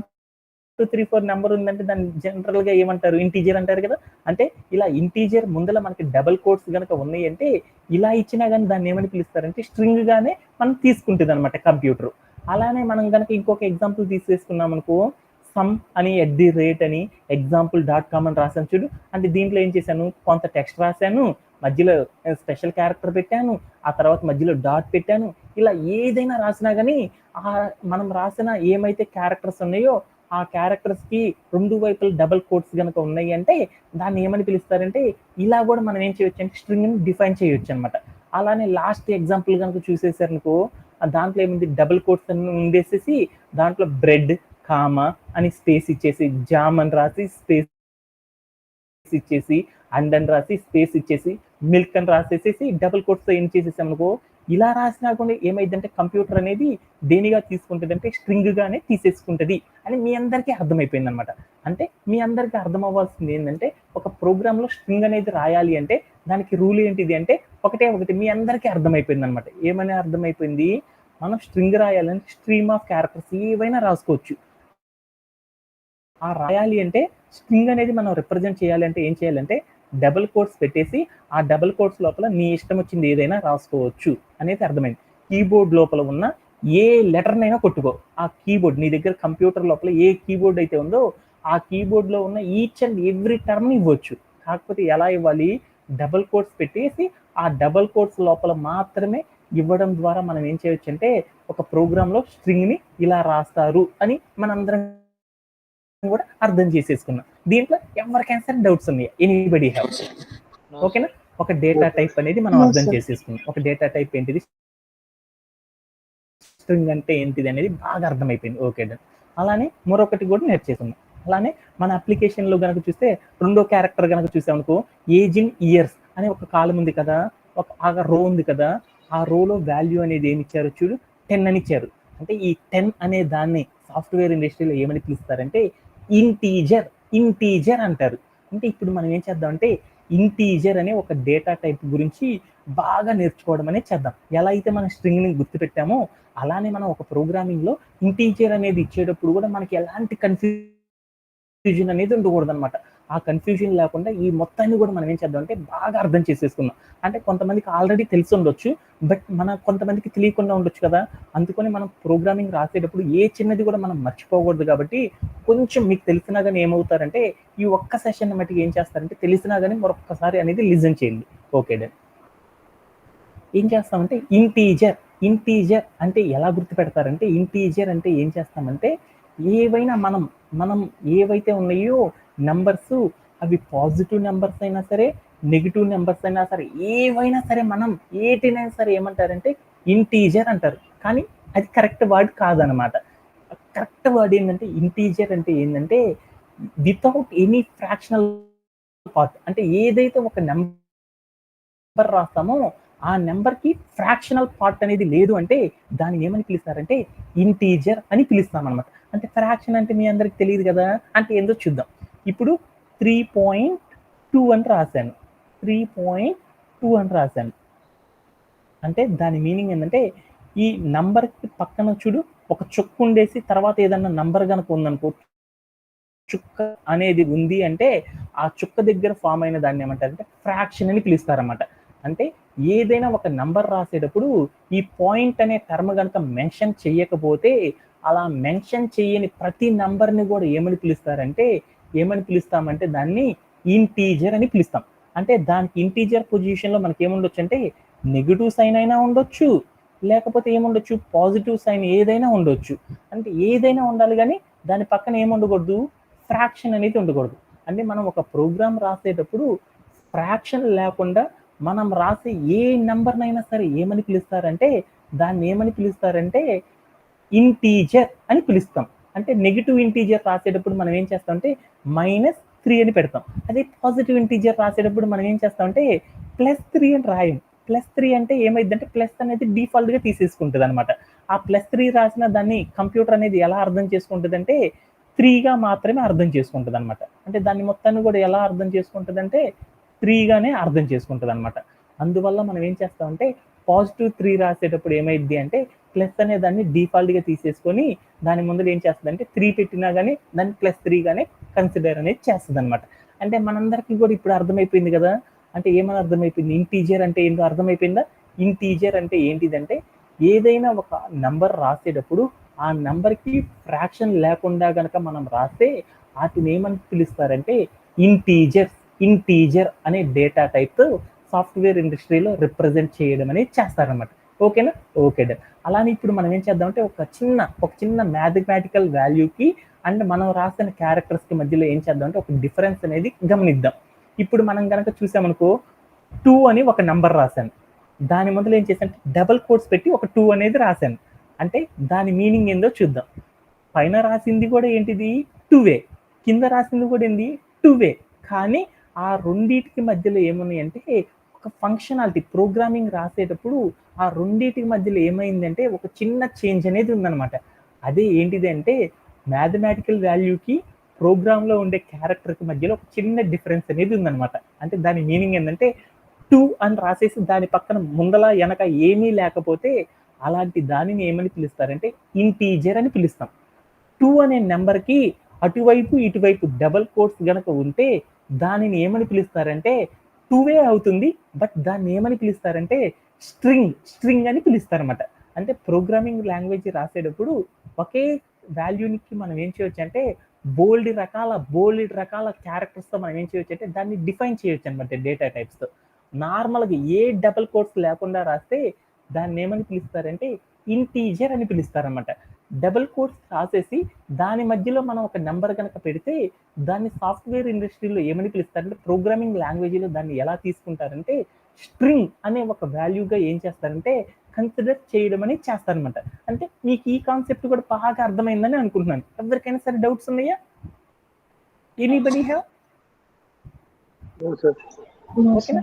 2, 3, 4 నంబర్ ఉందంటే దాన్ని జనరల్‌గా ఏమంటారు? ఇంటిజర్ అంటారు కదా! అంటే ఇలా ఇంటిజర్ ముందల మనకి డబుల్ కోట్స్ గనక ఉన్నాయంటే, ఇలా ఇచ్చినా గాని దాన్ని ఏమని పిలుస్తారంటే స్ట్రింగ్ గానే మనం తీసుకుంటదనమాట కంప్యూటరు. అలానే మనం గనక ఇంకొక ఎగ్జాంపుల్ తీసేసుకున్నామనుకో, సమ్ అని, ఎట్ ది రేట్ అని, ఎగ్జాంపుల్ డాట్ కామ్ అని రాసాను చూడు. అంటే దీంట్లో ఏం చేశాను, కొంత టెక్స్ట్ రాసాను, మధ్యలో స్పెషల్ క్యారెక్టర్ పెట్టాను, ఆ తర్వాత మధ్యలో డాట్ పెట్టాను. ఇలా ఏదైనా రాసినా గాని మనం రాసిన ఏమైతే క్యారెక్టర్స్ ఉన్నాయో ఆ క్యారెక్టర్స్‌కి 2 వైపుల డబుల్ కోట్స్ గనక ఉన్నాయి అంటే దాన్ని ఏమని పిలుస్తారంటే, ఇలా గూడా మనం ఏం చేయొచ్చంటే స్ట్రింగ్‌ని డిఫైన్ చేయొచ్చనమాట. అలానే లాస్ట్ ఎగ్జాంపుల్ గనక చూసేసారనుకో, దాంట్లో ఏముంది, డబుల్ కోట్స్ అని ఉండేసేసి దాంట్లో బ్రెడ్, కామా అని స్పేస్ ఇచ్చేసి, జామ్ అని రాసి స్పేస్ ఇచ్చేసి, అండ్ అని రాసి స్పేస్ ఇచ్చేసి, మిల్క్ అని రాసేసేసి డబుల్ కోట్స్‌తో ఎండ్ చేసేసామనుకో, ఇలా రాసినా కూడా ఏమైద్దంటే కంప్యూటర్ అనేది దేనిగా తీసుకుంటదంటే స్ట్రింగ్‌గానే తీసేసుకుంటది అని మీ అందరికీ అర్థమైపోయిందనమాట. అంటే మీ అందరికీ అర్థం అవ్వాల్సింది ఏందంటే, ఒక ప్రోగ్రామ్‌లో స్ట్రింగ్ అనేది రాయాలి అంటే దానికి రూల్ ఏంటిది అంటే ఒకటే ఒకటి, మీ అందరికీ అర్థమైపోయిందనమాట. ఏమని అర్థమైపోయింది? మనం స్ట్రింగ్ రాయాలంటే స్ట్రీమ్ ఆఫ్ క్యారెక్టర్స్ ఏవైనా రాసుకోవచ్చు. ఆ రాయాలి అంటే స్ట్రింగ్ అనేది మనం రిప్రజెంట్ చేయాలి అంటే ఏం చేయాలంటే డబుల్ కోట్స్ పెట్టేసి ఆ డబుల్ కోట్స్ లోపల నీ ఇష్టం వచ్చింది ఏదైనా రాసుకోవచ్చు అనేది అర్థమైంది. కీబోర్డ్ లోపల ఉన్న ఏ లెటర్‌నైనా కొట్టుకో. ఆ కీబోర్డ్ నీ దగ్గర కంప్యూటర్ లోపల ఏ కీబోర్డ్ అయితే ఉందో ఆ కీబోర్డ్‌లో ఉన్న ఈచ్ అండ్ ఎవ్రీ టర్మ్‌ని ఇవ్వచ్చు. కాకపోతే ఎలా ఇవ్వాలి? డబుల్ కోట్స్ పెట్టేసి ఆ డబుల్ కోట్స్ లోపల మాత్రమే ఇవ్వడం ద్వారా మనం ఏం చేయొచ్చంటే ఒక ప్రోగ్రామ్‌లో స్ట్రింగ్‌ని ఇలా రాస్తారు అని మనందరం కూడా అర్థం చేసేసుకున్నాం. దీంట్లో ఎవరికైనా సరే డౌట్స్ ఉన్నాయా? Anybody have? No, ఓకేనా? sir. ఒక డేటా టైప్ అనేది మనం No, అర్థం sir. చేసేసుకున్నాం. ఒక డేటా టైప్ ఏంటిది? స్ట్రింగ్ అంటే ఏంటిది అనేది బాగా అర్థమైపోయింది. Okay done. అలానే మరొకటి కూడా నేర్చేసుకున్నాం. అలానే మన అప్లికేషన్‌లో గనక చూస్తే రెండో క్యారెక్టర్ గనక చూసామనుకో, ఏజ్ ఇన్ ఇయర్స్ అనే ఒక కాలమ్ ఉంది కదా! ఒక రో ఉంది కదా! ఆ రోలో వాల్యూ అనేది ఏమి ఇచ్చారో చూడు, 10 అని ఇచ్చారు. అంటే ఈ 10 అనే దాన్ని సాఫ్ట్‌వేర్ ఇండస్ట్రీలో ఏమని పిలుస్తారంటే ఇంటీజర్, ఇంటీజర్ అంటారు. అంటే ఇప్పుడు మనం ఏం చేద్దామంటే ఇంటీజర్ అనే ఒక డేటా టైప్ గురించి బాగా నేర్చుకోవడం అనేది చేద్దాం. ఎలా అయితే మనం స్ట్రింగ్‌ని గుర్తుపెట్టామో అలానే మనం ఒక ప్రోగ్రామింగ్‌లో ఇంటీజర్ అనేది ఇచ్చేటప్పుడు కూడా మనకి ఎలాంటి కన్‌ఫ్యూజన్ అనేది ఉండకూడదనమాట. ఆ కన్‌ఫ్యూజన్ లేకుండా ఈ మొత్తాన్ని కూడా మనం ఏం చేద్దామంటే బాగా అర్థం చేసేసుకుందాం. అంటే కొంతమందికి ఆల్రెడీ తెలిసుండొచ్చు. బట్ కొంతమందికి తెలియకుండా ఉండొచ్చు కదా! అందుకని మనం ప్రోగ్రామింగ్ రాసేటప్పుడు ఏ చిన్నది కూడా మనం మర్చిపోకూడదు కాబట్టి కొంచెం మీకు తెలిసినా గాని ఏమవుతారంటే ఈ ఒక్క సెషన్ మట్టికి ఏం చేస్తారంటే తెలిసినా గాని మరొక్కసారి అనేది లిజన్ చేయండి. Okay done. ఏం చేస్తామంటే ఇంటీజర్, ఇంటీజర్ అంటే ఎలా గుర్తుపెడతారంటే ఇంటీజర్ అంటే ఏం చేస్తామంటే ఏవైనా మనం ఏవైతే ఉన్నాయో నంబర్స్ అవి పాజిటివ్ నంబర్స్ అయినా సరే, నెగెటివ్ నంబర్స్ అయినా సరే, ఏవైనా సరే మనం ఏటినైనా సరే ఏమంటారంటే ఇంటీజర్ అంటారు. కానీ అది కరెక్ట్ వర్డ్ కాదనమాట. కరెక్ట్ వర్డ్ ఏంటంటే ఇంటీజర్ అంటే ఏంటంటే వితౌట్ ఎనీ ఫ్రాక్షనల్ పార్ట్, అంటే ఏదైతే ఒక నెంబర్ రాస్తామో ఆ నెంబర్‌కి ఫ్రాక్షనల్ పార్ట్ అనేది లేదు అంటే దాన్ని ఏమని పిలుస్తారంటే ఇంటీజర్ అని పిలుస్తామనమాట. అంటే ఫ్రాక్షన్ అంటే మీ అందరికి తెలీదు కదా! అంటే ఏందో చూద్దాం. ఇప్పుడు 3.2 అని రాసాను. 3.2 అని రాసాను. అంటే దాని మీనింగ్ ఏందంటే ఈ నంబర్‌కి పక్కన చూడు ఒక చుక్క ఉండేసి తర్వాత ఏదన్నా నంబర్ గనక ఉందనుకో, చుక్క అనేది ఉంది అంటే, ఆ చుక్క దగ్గర ఫార్మ్ అయిన దాన్ని ఏమంటారంటే ఫ్రాక్షన్ అని పిలుస్తారన్నమాట. అంటే ఏదైనా ఒక నంబర్ రాసేటప్పుడు ఈ పాయింట్ అనే టర్మ్ గనక మెన్షన్ చెయ్యకపోతే, అలా మెన్షన్ చెయ్యని ప్రతి నంబర్‌ని గూడా ఏమని పిలుస్తామంటే దాన్ని ఇంటీజర్ అని పిలుస్తాం. అంటే దానికి ఇంటీజర్ పొజిషన్‌లో మనకేముండొచ్చంటే నెగెటివ్ సైన్ అయినా ఉండొచ్చు. లేకపోతే ఏముండొచ్చు పాజిటివ్ సైన్ ఏదైనా ఉండొచ్చు. అంటే ఏదైనా ఉండాలి గానీ దాని పక్కన ఏముండకూడదు ఫ్రాక్షన్ అనేది ఉండకూడదు. అంటే మనం ఒక ప్రోగ్రామ్ రాసేటప్పుడు ఫ్రాక్షన్ లేకుండా మనం రాసే ఏ నంబర్‌నైనా సరే ఏమని పిలుస్తారంటే దాన్నేమని పిలుస్తారంటే ఇంటీజర్ అని పిలుస్తాం. అంటే నెగెటివ్ ఇంటీజర్ రాసేటప్పుడు మనం ఏం చేస్తామంటే -3 అని పెడతాం. అదే పాజిటివ్ ఇంటీజర్ రాసేటప్పుడు మనం ఏం చేస్తామంటే +3 అని రాయం. +3 అంటే ఏమైద్దంటే ప్లస్ అనేది డిఫాల్ట్‌గా తీసేసుకుంటదనమాట. ఆ +3 రాసిన దాన్ని కంప్యూటర్ అనేది ఎలా అర్థం చేసుకుంటదంటే 3గా మాత్రమే అర్థం చేసుకుంటదనమాట. అంటే దాన్ని మొత్తాన్ని కూడా ఎలా అర్థం చేసుకుంటదంటే 3 గానే అర్థం చేసుకుంటదనమాట. అందువల్ల మనం ఏం చేస్తామంటే పాజిటివ్ 3 రాసేటప్పుడు ఏమైద్ది అంటే ప్లస్ అనే దాన్ని డిఫాల్ట్‌గా తీసేసుకొని దాని ముందర ఏం చేస్తదంటే 3 పెట్టినా గాని దాన్ని +3 గానే కన్సిడర్ అనేది చేస్తదనమాట. అంటే మనందరికీ కూడా ఇప్పుడు అర్థమైపోయింది గదా! అంటే ఏమని అర్థమైపోయింది? ఇంటీజర్ అంటే ఏంటో అర్థమైపోయిందా? ఇంటీజర్ అంటే ఏంటిదంటే ఏదైనా ఒక నంబర్ రాసేటప్పుడు ఆ నంబర్‌కి ఫ్రాక్షన్ లేకుండా గనక మనం రాస్తే ఆటిని ఏమని పిలుస్తారంటే ఇంటీజర్ అనే డేటా టైప్ సాఫ్ట్‌వేర్ ఇండస్ట్రీలో రిప్రజెంట్ చేయడం అనేది చేస్తారనమాట. ఓకేనా? Okay done. అలానే ఇప్పుడు మనం ఏం చేద్దామంటే ఒక చిన్న మ్యాథమెటికల్ వాల్యూకి అండ్ మనం రాసిన క్యారెక్టర్స్‌కి మధ్యలో ఏం చేద్దామంటే ఒక డిఫరెన్స్ అనేది గమనిద్దాం. ఇప్పుడు మనం గనక చూసామనుకో 2 అని ఒక నంబర్ రాశాను. దాని ముందల ఏం చేశానంటే డబుల్ కోట్స్ పెట్టి ఒక 2 అనేది రాశాను. అంటే దాని మీనింగ్ ఏందో చూద్దాం. పైన రాసింది కూడా ఏంటిది 2 కింద రాసింది కూడా ఏంది 2 కానీ ఆ రెండిటికి మధ్యలో ఏమున్నాయంటే ఒక ఫంక్షనాలిటీ ప్రోగ్రామింగ్ రాసేటప్పుడు ఆ రెండిటికి మధ్యలో ఏమైందంటే ఒక చిన్న చేంజ్ అనేది ఉందన్నమాట. అదే ఏంటిది అంటే మ్యాథమెటికల్ వాల్యూకి ప్రోగ్రామ్‌లో ఉండే క్యారెక్టర్‌కి మధ్యలో ఒక చిన్న డిఫరెన్స్ అనేది ఉందన్నమాట. అంటే దాని మీనింగ్ ఏందంటే 2 అని రాసేసి దాని పక్కన ముందల, ఎనక ఏమీ లేకపోతే అలాంటి దానిని ఏమని పిలుస్తారంటే ఇంటీజర్ అని పిలుస్తాం. 2 అనే నంబర్‌కి అటువైపు, ఇటువైపు డబుల్ కోట్స్ గనక ఉంటే దానిని ఏమని పిలుస్తారంటే 2 అవుతుంది. బట్ దాన్ని ఏమని పిలుస్తారంటే స్ట్రింగ్ అని పిలుస్తారన్నమాట. అంటే ప్రోగ్రామింగ్ లాంగ్వేజ్ రాసేటప్పుడు ఒకే వాల్యూనికి మనం ఏం చేయొచ్చంటే బోలెడు రకాల క్యారెక్టర్స్‌తో మనం ఏం చేయొచ్చంటే దాన్ని డిఫైన్ చేయొచ్చన్నమాట డేటా టైప్స్‌తో. నార్మల్‌గా ఏ డబుల్ కోట్స్ లేకుండా రాస్తే దాన్నేమని పిలుస్తారంటే ఇంటీజర్ అని పిలుస్తారన్నమాట. డబుల్ కోట్స్ రాసేసి దాని మధ్యలో మనం ఒక నంబర్ గనక పెడితే దాన్ని సాఫ్ట్‌వేర్ ఇండస్ట్రీలో ఏమని పిలుస్తారంటే ప్రోగ్రామింగ్ లాంగ్వేజ్‌లో దాన్ని ఎలా తీసుకుంటారంటే స్ట్రింగ్ అనే ఒక వాల్యూగా ఏం చేస్తారంటే కన్సిడర్ చేయడం అనేది చేస్తారనమాట. అంటే మీకు ఈ కాన్సెప్ట్ కూడా బాగా అర్థమైందని అనుకుంటున్నాను. ఎవరికైనా సరే డౌట్స్ ఉన్నాయా? Anybody have? No, sir. ఓకేనా?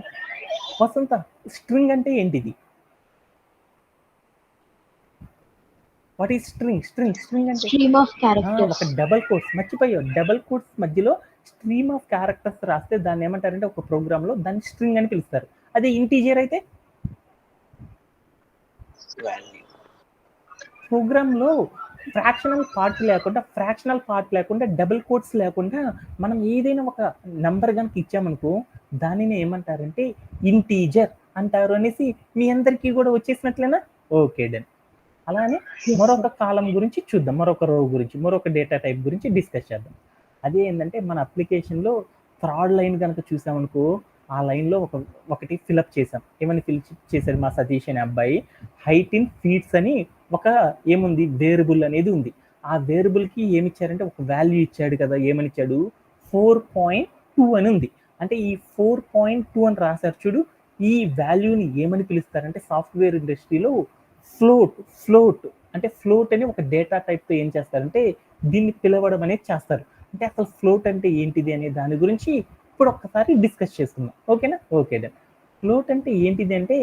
వసంత స్ట్రింగ్ అంటే ఏంటిది? వాట్ ఈస్ స్ట్రింగ్ అంటే Stream of characters. ఒక డబుల్ కోట్స్ మర్చిపోయావు. డబుల్ కోట్స్ మధ్యలో స్ట్రీమ్ ఆఫ్ క్యారెక్టర్స్ రాస్తే దాన్ని ఏమంటారంటే ఒక ప్రోగ్రామ్‌లో దాన్ని స్ట్రింగ్ అని పిలుస్తారు. అదే ఇంటీజర్ అయితే Value. ప్రోగ్రామ్‌లో ఫ్రాక్షనల్ పార్ట్ లేకుండా డబుల్ కోట్స్ లేకుండా మనం ఏదైనా ఒక నంబర్ గనక ఇచ్చామనుకో దానిని ఏమంటారంటే ఇంటీజర్ అంటారు అనేసి మీ అందరికీ కూడా వచ్చేసినట్లేనా? Okay done. అలానే మరొక కాలం గురించి చూద్దాం. మరొక రో గురించి, మరొక డేటా టైప్ గురించి డిస్కస్ చేద్దాం. అదే ఏంటంటే మన అప్లికేషన్‌లో థర్డ్ లైన్ గనక చూసామనుకో, ఆ లైన్‌లో ఒకటి ఫిలప్ చేసాం. ఏమని చేశాడు మా సతీష్ అనే అబ్బాయి హైట్ ఇన్ ఫీట్స్ అని ఒక ఏముంది వేరియబుల్ అనేది ఉంది. ఆ వేరియబుల్‌కి ఏమిచ్చారంటే ఒక వాల్యూ ఇచ్చాడు కదా! ఏమనిచ్చాడు 4.2 అని ఉంది. అంటే ఈ 4.2 అని రాసారు చూడు. ఈ వాల్యూని ఏమని పిలుస్తారంటే సాఫ్ట్‌వేర్ ఇండస్ట్రీలో ఫ్లోట్ అంటే ఫ్లోట్ అని ఒక డేటా టైప్‌తో ఏం చేస్తారంటే దీన్ని పిలవడం అనేది చేస్తారు. అంటే అసలు ఫ్లోట్ అంటే ఏంటిది అనే దాని గురించి ఇప్పుడు ఒక్కసారి డిస్కస్ చేసుకుందాం. ఓకేనా? Okay done. ఫ్లోట్ అంటే ఏంటిది అంటే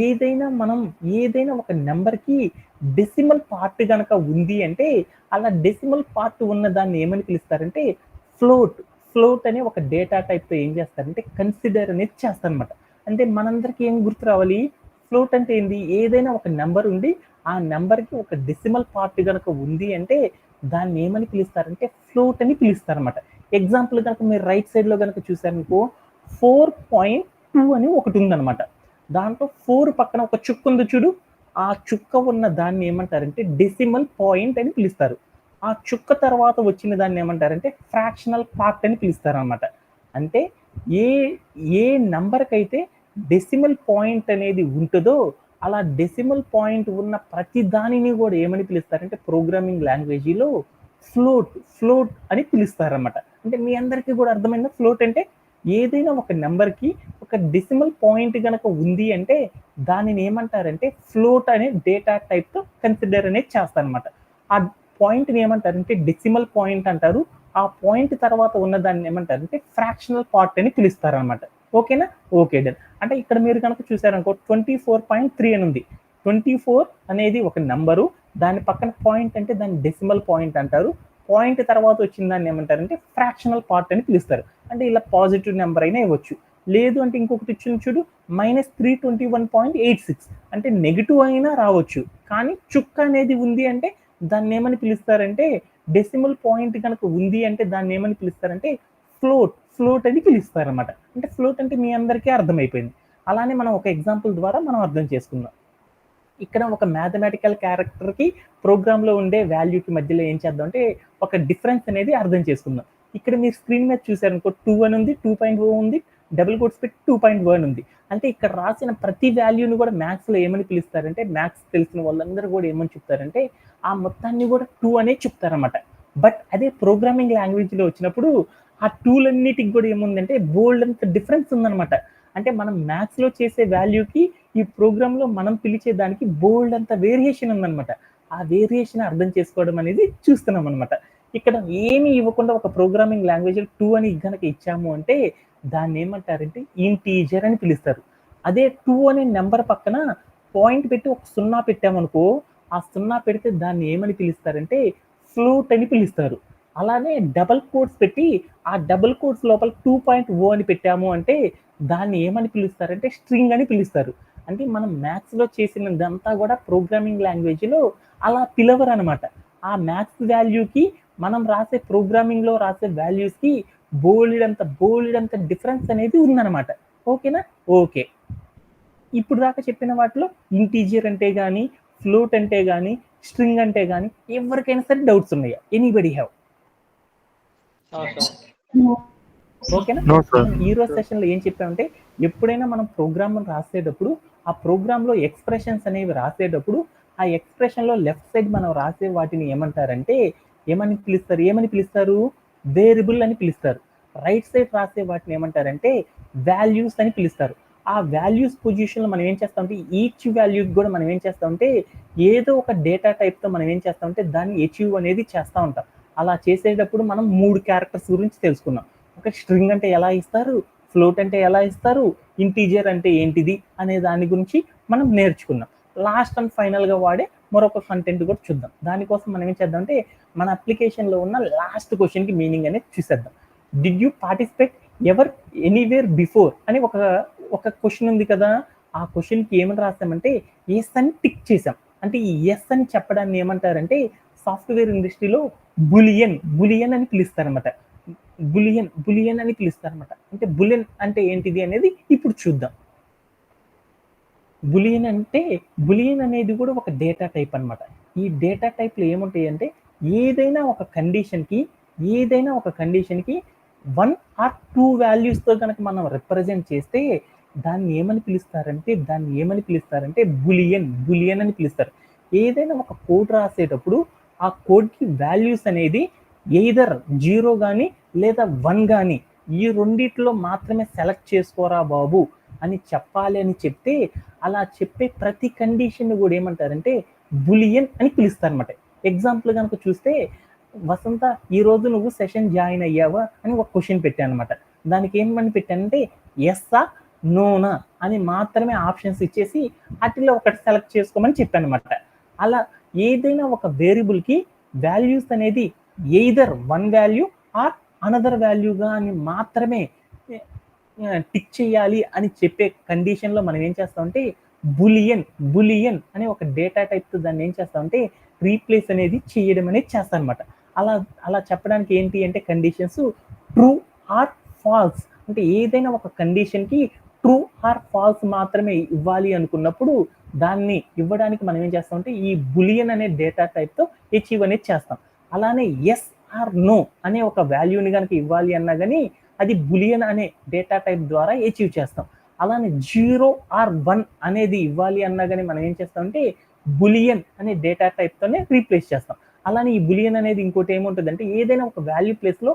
ఏదైనా ఒక నెంబర్‌కి డెసిమల్ పార్ట్ గనక ఉంది అంటే అలా డెసిమల్ పార్ట్ ఉన్న దాన్ని ఏమని పిలుస్తారంటే ఫ్లోట్ అనే ఒక డేటా టైప్‌తో ఏం చేస్తారంటే కన్సిడర్ అనేది చేస్తారనమాట. అంటే మనందరికీ ఏం గుర్తు రావాలి? ఫ్లోట్ అంటే ఏంది? ఏదైనా ఒక నెంబర్ ఉండి ఆ నెంబర్కి ఒక డెసిమల్ పార్ట్ కనుక ఉంది అంటే దాన్ని ఏమని పిలుస్తారంటే ఫ్లోట్ అని పిలుస్తారన్నమాట. ఎగ్జాంపుల్ కనుక మీరు రైట్ సైడ్లో కనుక చూసారనుకో 4.2 అని ఒకటి ఉందన్నమాట. దాంట్లో 4 పక్కన ఒక చుక్క ఉంది చూడు, ఆ చుక్క ఉన్న దాన్ని ఏమంటారంటే డెసిమల్ పాయింట్ అని పిలుస్తారు. ఆ చుక్క తర్వాత వచ్చిన దాన్ని ఏమంటారంటే ఫ్రాక్షనల్ పార్ట్ అని పిలుస్తారన్నమాట. అంటే ఏ ఏ నంబర్కైతే డెసిమల్ పాయింట్ అనేది ఉంటుందో అలా డెసిమల్ పాయింట్ ఉన్న ప్రతి దానిని కూడా ఏమని పిలుస్తారంటే ప్రోగ్రామింగ్ లాంగ్వేజీలో ఫ్లోట్ అని పిలుస్తారన్నమాట. అంటే మీ అందరికీ కూడా అర్థమైందా ఫ్లోట్ అంటే? ఏదైనా ఒక నెంబర్కి ఒక డెసిమల్ పాయింట్ గనక ఉంది అంటే దానిని ఏమంటారంటే ఫ్లోట్ అనే డేటా టైప్తో కన్సిడర్ అనేది చేస్తారనమాట. ఆ పాయింట్ని ఏమంటారంటే డెసిమల్ పాయింట్ అంటారు. ఆ పాయింట్ తర్వాత ఉన్న దాన్ని ఏమంటారంటే ఫ్రాక్షనల్ పార్ట్ అని పిలుస్తారనమాట. ఓకేనా? Okay done. అంటే ఇక్కడ మీరు కనుక చూసారనుకో 24.3 అని ఉంది. 24 అనేది ఒక నంబరు, దాని పక్కన పాయింట్ అంటే దాన్ని డెసిమల్ పాయింట్ అంటారు. పాయింట్ తర్వాత వచ్చిన దాన్ని ఏమంటారంటే ఫ్రాక్షనల్ పార్ట్ అని పిలుస్తారు. అంటే ఇలా పాజిటివ్ నెంబర్ అయినా ఇవ్వచ్చు. లేదు అంటే ఇంకొకటి ఇచ్చిన చూడు -321.86 అంటే నెగిటివ్ అయినా రావచ్చు. కానీ చుక్క అనేది ఉంది అంటే దాన్ని ఏమని పిలుస్తారంటే డెసిమల్ పాయింట్ కనుక ఉంది అంటే దాన్ని ఏమని పిలుస్తారంటే ఫ్లోట్ అని పిలుస్తారన్నమాట. అంటే ఫ్లోట్ అంటే మీ అందరికీ అర్థమైపోయింది. అలానే మనం ఒక ఎగ్జాంపుల్ ద్వారా మనం అర్థం చేసుకుందాం. ఇక్కడ ఒక మ్యాథమెటికల్ క్యారెక్టర్కి ప్రోగ్రామ్లో ఉండే వాల్యూకి మధ్యలో ఏం చేద్దాం అంటే ఒక డిఫరెన్స్ అనేది అర్థం చేసుకుందాం. ఇక్కడ మీరు స్క్రీన్ మీద చూసారనుకో 2 అని ఉంది, 2.0 ఉంది, డబుల్ కోట్స్ పెట్టి 2.1 ఉంది. అంటే ఇక్కడ రాసిన ప్రతి వాల్యూని కూడా మ్యాథ్స్లో ఏమని పిలుస్తారంటే మ్యాథ్స్ తెలిసిన వాళ్ళందరూ కూడా ఏమని చెప్తారంటే ఆ మొత్తాన్ని కూడా 2 అనే చెప్తారన్నమాట. బట్ అదే ప్రోగ్రామింగ్ లాంగ్వేజ్లో వచ్చినప్పుడు ఆ టూలన్నిటికి కూడా ఏముందంటే బోల్డ్ అంత డిఫరెన్స్ ఉందన్నమాట. అంటే మనం మ్యాథ్స్లో చేసే వాల్యూకి ఈ ప్రోగ్రాంలో మనం పిలిచే దానికి బోల్డ్ అంత వేరియేషన్ ఉందన్నమాట. ఆ వేరియేషన్ అర్థం చేసుకోవడం అనేది చూస్తున్నాం అనమాట. ఇక్కడ ఏమి ఇవ్వకుండా ఒక ప్రోగ్రామింగ్ లాంగ్వేజ్ 2 అని గనక ఇచ్చాము అంటే దాన్ని ఏమంటారంటే ఇంటీజర్ అని పిలుస్తారు. అదే 2 అనే నెంబర్ పక్కన పాయింట్ పెట్టి ఒక 0 పెట్టామనుకో, ఆ 0 పెడితే దాన్ని ఏమని పిలుస్తారంటే ఫ్లోట్ అని పిలుస్తారు. అలానే డబుల్ కోట్స్ పెట్టి ఆ డబుల్ కోట్స్ లోపల 2.0 అని పెట్టాము అంటే దాన్ని ఏమని పిలుస్తారంటే స్ట్రింగ్ అని పిలుస్తారు. అంటే మనం మ్యాథ్స్లో చేసినదంతా కూడా ప్రోగ్రామింగ్ లాంగ్వేజ్లో అలా పిలవరు అనమాట. ఆ మ్యాథ్స్ వాల్యూకి మనం రాసే ప్రోగ్రామింగ్లో రాసే వాల్యూస్కి బోల్డంత డిఫరెన్స్ అనేది ఉందన్నమాట. ఓకేనా? ఓకే. ఇప్పుడు దాకా చెప్పిన వాటిలో ఇంటీజర్ అంటే కానీ ఫ్లోట్ అంటే కానీ స్ట్రింగ్ అంటే కానీ ఎవరికైనా సరే డౌట్స్ ఉన్నాయా? Anybody have? ఓకేనా? ఈ రోజు సెషన్లో ఏం చెప్పామంటే ఎప్పుడైనా మనం ప్రోగ్రామ్ రాసేటప్పుడు ఆ ప్రోగ్రాంలో ఎక్స్ప్రెషన్స్ అనేవి రాసేటప్పుడు ఆ ఎక్స్ప్రెషన్లో లెఫ్ట్ సైడ్ మనం రాసే వాటిని ఏమంటారంటే ఏమని పిలుస్తారు? వేరియబుల్ అని పిలుస్తారు. రైట్ సైడ్ రాసే వాటిని ఏమంటారంటే వాల్యూస్ అని పిలుస్తారు. ఆ వాల్యూస్ పొజిషన్లో మనం ఏం చేస్తామంటే ఈచ్ వాల్యూకి కూడా మనం ఏం చేస్తామంటే ఏదో ఒక డేటా టైప్తో మనం ఏం చేస్తామంటే దాన్ని అచీవ్ అనేది చేస్తూ ఉంటాం. అలా చేసేటప్పుడు మనం 3 క్యారెక్టర్స్ గురించి తెలుసుకున్నాం. ఒక స్ట్రింగ్ అంటే ఎలా ఇస్తారు, ఫ్లోట్ అంటే ఎలా ఇస్తారు, ఇంటీజర్ అంటే ఏంటిది అనే దాని గురించి మనం నేర్చుకున్నాం. లాస్ట్ అండ్ ఫైనల్గా వాడే మరొక కంటెంట్ కూడా చూద్దాం. దానికోసం మనం ఏం చేద్దాం అంటే మన అప్లికేషన్లో ఉన్న లాస్ట్ క్వశ్చన్కి మీనింగ్ అనేది చూసేద్దాం. Did you participate ever anywhere before అని ఒక క్వశ్చన్ ఉంది కదా, ఆ క్వశ్చన్కి ఏమని రాస్తామంటే ఎస్ అని టిక్ చేసాం. అంటే ఈ ఎస్ అని చెప్పడాన్ని ఏమంటారంటే సాఫ్ట్వేర్ ఇండస్ట్రీలో బులియన్ అని పిలుస్తారనమాట. బులియన్ అని పిలుస్తారనమాట. అంటే బులియన్ అంటే ఏంటిది అనేది ఇప్పుడు చూద్దాం. బులియన్ అనేది కూడా ఒక డేటా టైప్ అనమాట. ఈ డేటా టైప్లో ఏముంటాయి అంటే ఏదైనా ఒక కండిషన్కి 1 ఆర్ 2 వాల్యూస్తో కనుక మనం రిప్రజెంట్ చేస్తే దాన్ని ఏమని పిలుస్తారంటే బులియన్ అని పిలుస్తారు. ఏదైనా ఒక కోడ్ రాసేటప్పుడు ఆ కోడ్కి వాల్యూస్ అనేది ఎయిదర్ 0 కానీ లేదా 1 కానీ ఈ రెండిట్లో మాత్రమే సెలెక్ట్ చేసుకోరా బాబు అని చెప్పాలి అని చెప్తే అలా చెప్పే ప్రతి కండిషన్ కూడా ఏమంటారంటే బులియన్ అని పిలుస్తారన్నమాట. ఎగ్జాంపుల్ కనుక చూస్తే వసంత ఈరోజు నువ్వు సెషన్ జాయిన్ అయ్యావా అని ఒక క్వశ్చన్ పెట్టాను అనమాట. దానికి ఏమని పెట్టానంటే ఎస్సా నోనా అని మాత్రమే ఆప్షన్స్ ఇచ్చేసి వాటిలో ఒకటి సెలెక్ట్ చేసుకోమని చెప్పాను అనమాట. అలా ఏదైనా ఒక వేరియబుల్కి వాల్యూస్ అనేది ఎయిదర్ 1 వాల్యూ ఆర్ అనదర్ వాల్యూగా అని మాత్రమే టిక్ చేయాలి అని చెప్పే కండిషన్లో మనం ఏం చేస్తామంటే బులియన్ బులియన్ అనే ఒక డేటా టైప్తో దాన్ని ఏం చేస్తామంటే రీప్లేస్ అనేది చేయడం అనేది చేస్తారనమాట. అలా అలా చెప్పడానికి ఏంటి అంటే కండిషన్స్ ట్రూ ఆర్ ఫాల్స్, అంటే ఏదైనా ఒక కండిషన్కి ట్రూ ఆర్ ఫాల్స్ మాత్రమే ఇవ్వాలి అనుకున్నప్పుడు దాన్ని ఇవ్వడానికి మనం ఏం చేస్తామంటే ఈ బులియన్ అనే డేటా టైప్తో అచీవ్ అనేది చేస్తాం. అలానే ఎస్ ఆర్ నో అనే ఒక వాల్యూని కనుక ఇవ్వాలి అన్నా కానీ అది బులియన్ అనే డేటా టైప్ ద్వారా అచీవ్ చేస్తాం. అలానే 0 ఆర్ 1 అనేది ఇవ్వాలి అన్నా కానీ మనం ఏం చేస్తామంటే బులియన్ అనే డేటా టైప్తోనే రీప్లేస్ చేస్తాం. అలానే ఈ బులియన్ అనేది ఇంకోటి ఏముంటుందంటే ఏదైనా ఒక వాల్యూ ప్లేస్లో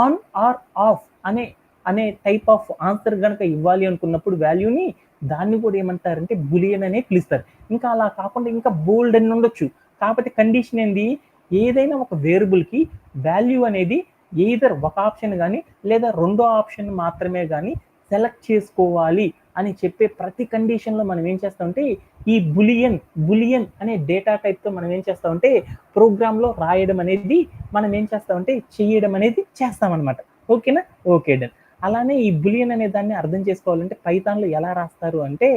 ఆన్ ఆర్ ఆఫ్ అనే అనే టైప్ ఆఫ్ ఆన్సర్ కనుక ఇవ్వాలి అనుకున్నప్పుడు వాల్యూని దాన్ని కూడా ఏమంటారంటే బులియన్ అనే పిలుస్తారు. ఇంకా అలా కాకుండా ఇంకా బోల్డ్ అని ఉండొచ్చు. కాకపోతే కండిషన్ ఏంది, ఏదైనా ఒక వేరియబుల్కి వాల్యూ అనేది ఎయిదర్ ఒక ఆప్షన్ కానీ లేదా రెండో ఆప్షన్ మాత్రమే కానీ సెలెక్ట్ చేసుకోవాలి అని చెప్పే ప్రతి కండిషన్లో మనం ఏం చేస్తామంటే ఈ బులియన్ అనే డేటా టైప్తో మనం ఏం చేస్తామంటే ప్రోగ్రాంలో రాయడం అనేది మనం ఏం చేస్తామంటే చేయడం అనేది చేస్తామన్నమాట. ఓకేనా? Okay done. అలానే ఈ బులియన్ అనే దాన్ని అర్థం చేసుకోవాలంటే పైథాన్లో ఎలా రాస్తారు అంటే